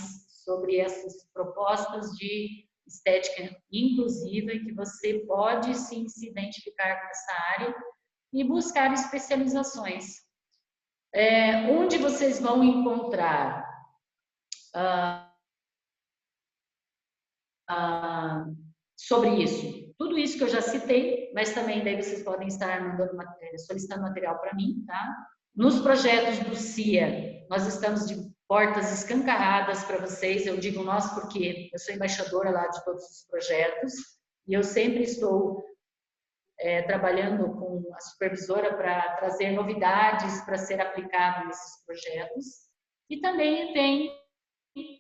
sobre essas propostas de estética inclusiva e que você pode sim se identificar nessa área e buscar especializações. Onde vocês vão encontrar sobre isso? Tudo isso que eu já citei, mas também daí vocês podem estar solicitando material para mim, tá? Nos projetos do CIA, nós estamos de portas escancaradas para vocês. Eu digo nós porque eu sou embaixadora lá de todos os projetos e eu sempre estou trabalhando com a supervisora para trazer novidades para ser aplicado nesses projetos. E também tem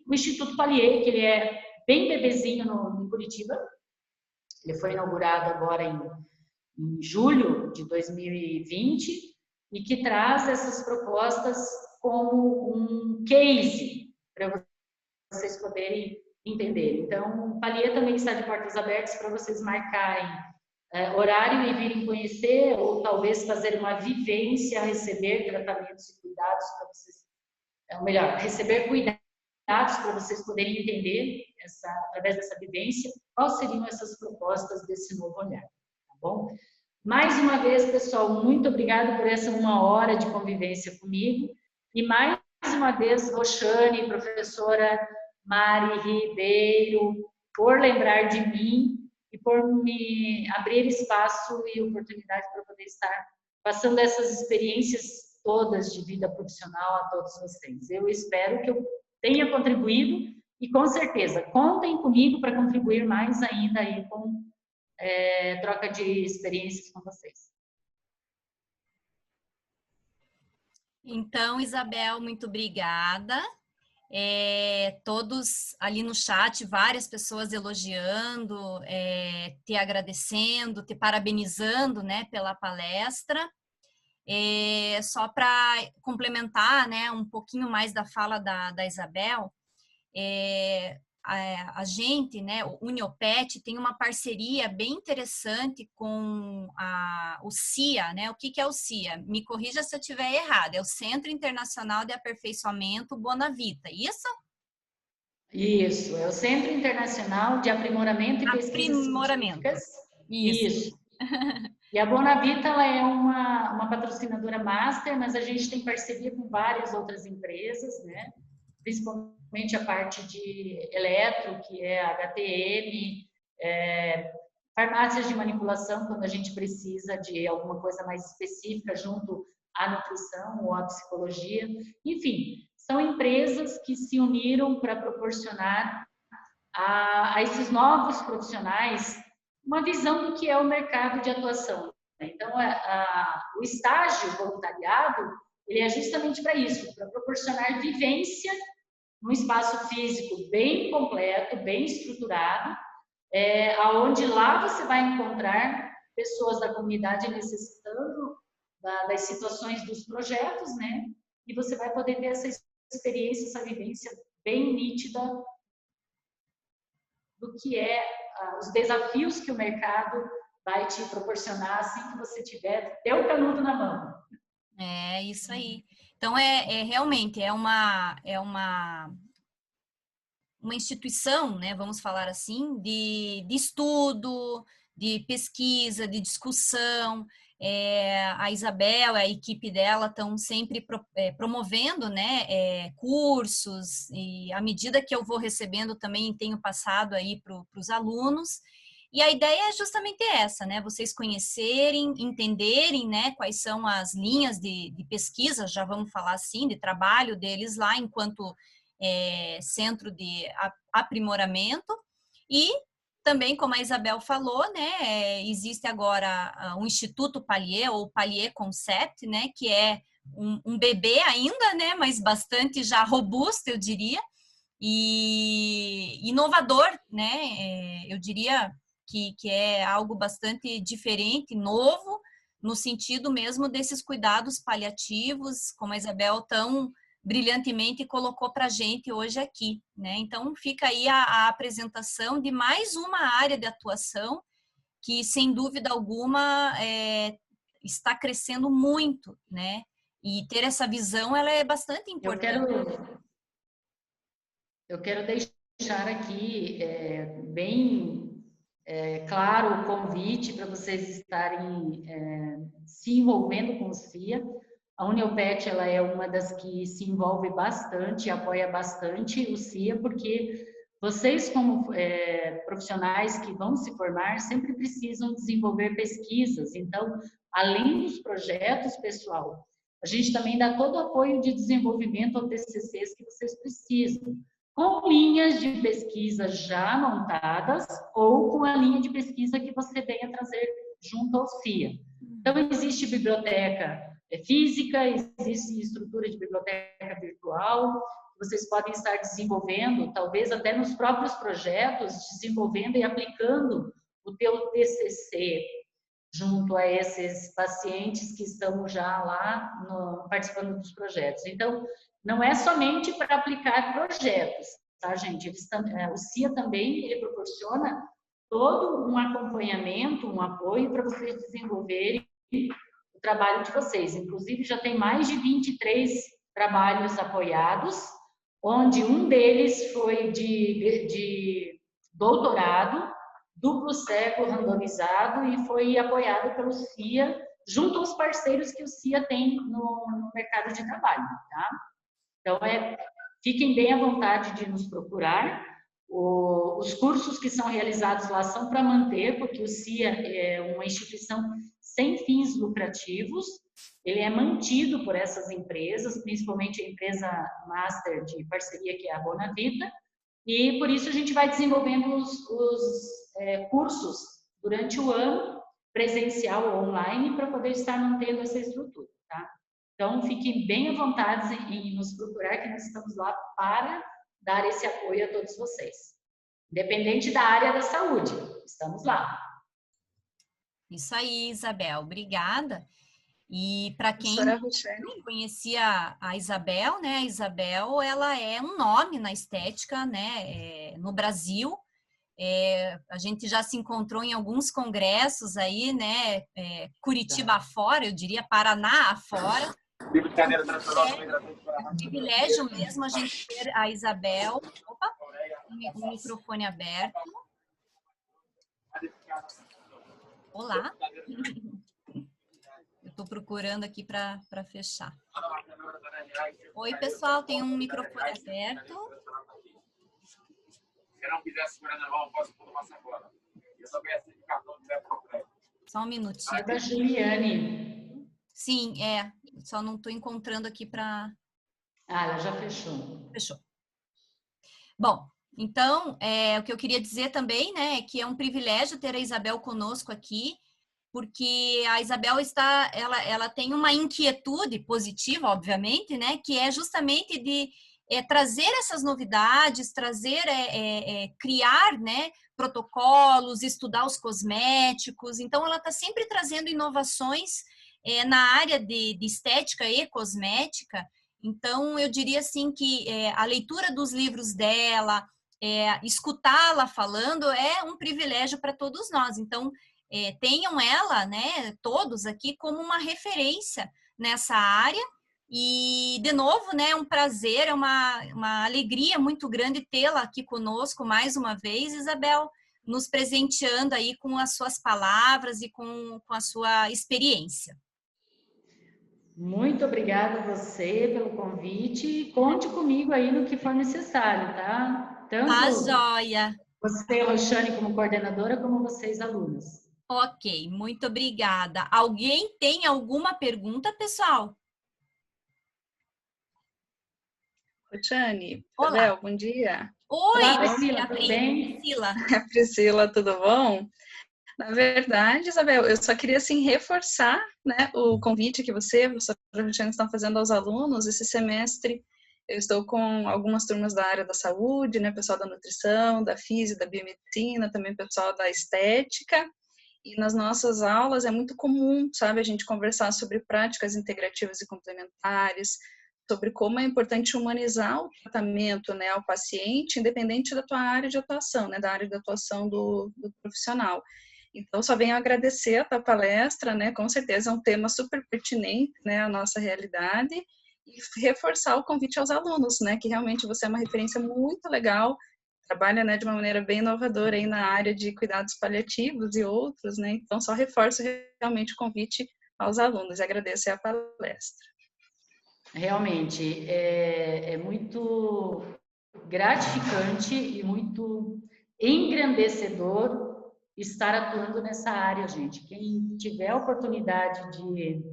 o Instituto Palier, que ele é bem bebezinho em Curitiba. Ele foi inaugurado agora em julho de 2020 e que traz essas propostas como um case para vocês poderem entender. Então, o Palier também está de portas abertas para vocês marcarem horário e virem conhecer, ou talvez fazer uma vivência, receber tratamentos e cuidados para vocês, ou melhor, receber cuidados para vocês poderem entender, através dessa vivência, quais seriam essas propostas desse novo olhar, tá bom? Mais uma vez, pessoal, muito obrigada por essa 1 hora de convivência comigo, e mais uma vez, Roxane, professora Mari Ribeiro, por lembrar de mim, e por me abrir espaço e oportunidade para poder estar passando essas experiências todas de vida profissional a todos vocês. Eu espero que eu tenha contribuído e, com certeza, contem comigo para contribuir mais ainda aí com troca de experiências com vocês. Então, Isabel, muito obrigada. Todos ali no chat, várias pessoas elogiando, te agradecendo, te parabenizando, né, pela palestra. Só para complementar, né, um pouquinho mais da fala da Isabel, a gente, né, o Uniopet, tem uma parceria bem interessante com o CIA, né? O que é o CIA? Me corrija se eu estiver errado. É o Centro Internacional de Aperfeiçoamento Bonavita, isso? Isso, é o Centro Internacional de Aprimoramento e Pesquisas Aprimoramento. Científicas. Isso. Isso. E a Bonavita, ela é uma patrocinadora master, mas a gente tem parceria com várias outras empresas, né? Principalmente a parte de eletro, que é a HTM, farmácias de manipulação, quando a gente precisa de alguma coisa mais específica junto à nutrição ou à psicologia. Enfim, são empresas que se uniram para proporcionar a esses novos profissionais uma visão do que é o mercado de atuação. Então, o estágio voluntariado, ele é justamente para isso, para proporcionar vivência num espaço físico bem completo, bem estruturado, aonde lá você vai encontrar pessoas da comunidade necessitando das situações dos projetos, né? E você vai poder ter essa experiência, essa vivência bem nítida do que os desafios que o mercado vai te proporcionar assim que você tiver teu canudo na mão. É isso aí. Então, realmente, uma instituição, né, vamos falar assim, de estudo, de pesquisa, de discussão. A Isabel, a equipe dela estão sempre promovendo, né, cursos, e à medida que eu vou recebendo também tenho passado aí para os alunos. E a ideia é justamente essa, né? Vocês conhecerem, entenderem, né, quais são as linhas de pesquisa, já vamos falar assim, de trabalho deles lá enquanto centro de aprimoramento. E também, como a Isabel falou, né, existe agora o Instituto Pallier, ou Pallier Concept, né, que é um bebê ainda, né, mas bastante já robusto, eu diria, e inovador, né, eu diria que é algo bastante diferente, novo, no sentido mesmo desses cuidados paliativos, como a Isabel tão brilhantemente colocou para a gente hoje aqui, né? Então fica aí a apresentação de mais uma área de atuação que, sem dúvida alguma, está crescendo muito, né? E ter essa visão, ela é bastante importante. Eu quero deixar aqui bem claro o convite para vocês estarem se envolvendo com o CIA. A Uniopet, ela é uma das que se envolve bastante, apoia bastante o CIA, porque vocês, como profissionais que vão se formar, sempre precisam desenvolver pesquisas. Então, além dos projetos, pessoal, a gente também dá todo o apoio de desenvolvimento ao TCCs que vocês precisam, com linhas de pesquisa já montadas ou com a linha de pesquisa que você venha trazer junto ao CIA. Então, existe biblioteca física, existe estrutura de biblioteca virtual, vocês podem estar desenvolvendo, talvez até nos próprios projetos, desenvolvendo e aplicando o teu TCC junto a esses pacientes que estão já lá participando dos projetos. Então, não é somente para aplicar projetos, tá, gente? O CIA também, ele proporciona todo um acompanhamento, um apoio para vocês desenvolverem o trabalho de vocês. Inclusive, já tem mais de 23 trabalhos apoiados, onde um deles foi de doutorado, duplo cego randomizado, e foi apoiado pelo CIA, junto aos parceiros que o CIA tem no mercado de trabalho, tá? Então, fiquem bem à vontade de nos procurar. Os cursos que são realizados lá são para manter, porque o CIA é uma instituição sem fins lucrativos, ele é mantido por essas empresas, principalmente a empresa master de parceria, que é a Bonavita, e por isso a gente vai desenvolvendo os cursos durante o ano, presencial ou online, para poder estar mantendo essa estrutura, tá? Então, fiquem bem à vontade em nos procurar, que nós estamos lá para dar esse apoio a todos vocês. Independente da área da saúde, estamos lá. Isso aí, Isabel, obrigada. E para quem Professora não Roxane. conhecia a Isabel, né? A Isabel, ela é um nome na estética, né? No Brasil. A gente já se encontrou em alguns congressos aí, né? Curitiba afora, eu diria Paraná afora. É um privilégio mesmo a gente ter a Isabel. Opa, o microfone aberto. Olá. Eu estou procurando aqui para fechar. Oi, pessoal, tem um microfone aberto. Se não quiser segurar na mão, posso passar fora. Eu também assino cartão de débito. Só um minutinho. É da Juliane. Sim, só não estou encontrando aqui para... Ah, ela já fechou. Fechou. Bom, então, o que eu queria dizer também, né, é que é um privilégio ter a Isabel conosco aqui, porque a Isabel ela tem uma inquietude positiva, obviamente, né, que é justamente de trazer essas novidades, criar, né, protocolos, estudar os cosméticos. Então, ela está sempre trazendo inovações na área de estética e cosmética. Então, eu diria assim que a leitura dos livros dela, escutá-la falando é um privilégio para todos nós. Então, tenham ela, né, todos aqui, como uma referência nessa área. E, de novo, né, é um prazer, é uma alegria muito grande tê-la aqui conosco mais uma vez, Isabel, nos presenteando aí com as suas palavras e com a sua experiência. Muito obrigada a você pelo convite e conte comigo aí no que for necessário, tá? Tá Tanto joia. você, Roxane, como coordenadora, como vocês, alunos. Ok, muito obrigada. Alguém tem alguma pergunta, pessoal? Roxane, Olá. Isabel, bom dia. Oi, Olá, Priscila, tudo bem? Priscila. Priscila, tudo bom? Na verdade, Isabel, eu só queria assim reforçar, né, o convite que você, a professora Roxane, estão fazendo aos alunos esse semestre. Eu estou com algumas turmas da área da saúde, né, pessoal da nutrição, da física, da biomedicina, também pessoal da estética. E nas nossas aulas é muito comum, sabe, a gente conversar sobre práticas integrativas e complementares, sobre como é importante humanizar o tratamento, né, ao paciente, independente da tua área de atuação, né, da área de atuação do profissional. Então, só venho agradecer a tua palestra, né, com certeza é um tema super pertinente, né, à nossa realidade, e reforçar o convite aos alunos, né, que realmente você é uma referência muito legal, trabalha, né, de uma maneira bem inovadora aí na área de cuidados paliativos e outros, né, então só reforço realmente o convite aos alunos e agradeço a palestra. Realmente, é muito gratificante e muito engrandecedor estar atuando nessa área, gente. Quem tiver a oportunidade de...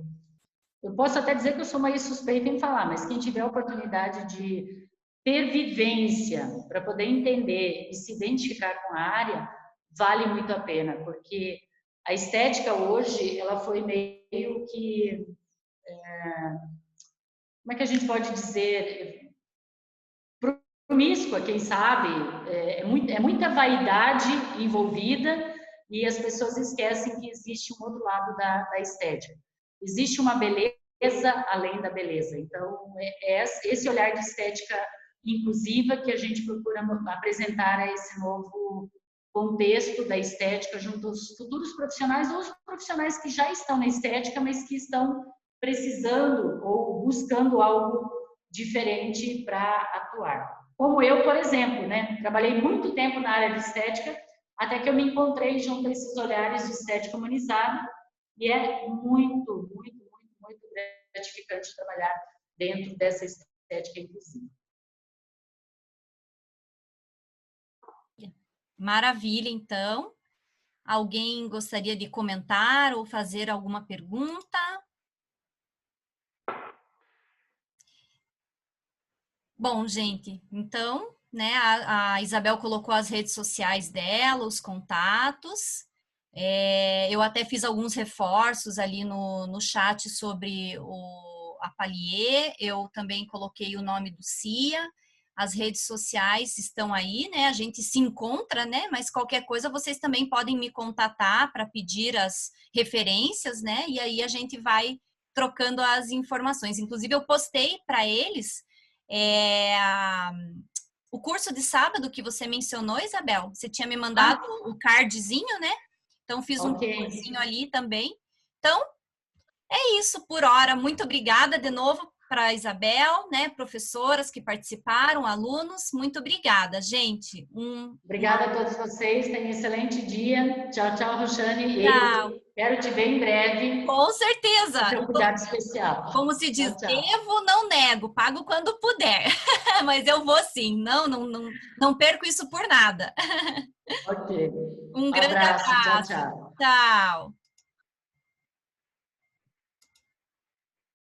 Eu posso até dizer que eu sou meio suspeita em falar, mas quem tiver a oportunidade de ter vivência para poder entender e se identificar com a área, vale muito a pena, porque a estética hoje, ela foi meio que... como é que a gente pode dizer, promíscua, quem sabe, é muita vaidade envolvida e as pessoas esquecem que existe um outro lado da estética. Existe uma beleza além da beleza. Então, é esse olhar de estética inclusiva que a gente procura apresentar a esse novo contexto da estética junto aos futuros profissionais ou os profissionais que já estão na estética, mas que estão precisando ou buscando algo diferente para atuar. Como eu, por exemplo, né? Trabalhei muito tempo na área de estética, até que eu me encontrei junto a esses olhares de estética humanizada, e é muito, muito, muito, muito gratificante trabalhar dentro dessa estética inclusiva. Maravilha, então. Alguém gostaria de comentar ou fazer alguma pergunta? Bom, gente, então, né, a Isabel colocou as redes sociais dela, os contatos. Eu até fiz alguns reforços ali no chat sobre a Palier, eu também coloquei o nome do CIA, as redes sociais estão aí, né? A gente se encontra, né? Mas qualquer coisa vocês também podem me contatar para pedir as referências, né? E aí a gente vai trocando as informações. Inclusive, eu postei para eles o curso de sábado que você mencionou, Isabel. Você tinha me mandado o cardzinho, né? Então, fiz um cursinho ali também. Então, é isso por hora. Muito obrigada de novo para a Isabel, né? Professoras que participaram, alunos. Muito obrigada, gente. Obrigada a todos vocês. Tenham um excelente dia. Tchau, tchau, Roxane. Tchau. Eu quero te ver em breve. Com certeza. Seu cuidado especial. Como se diz, tchau, tchau. devo, não nego, pago quando puder. Mas eu vou sim. Não perco isso por nada. Ok. Um grande abraço. Tchau, tchau. Tchau.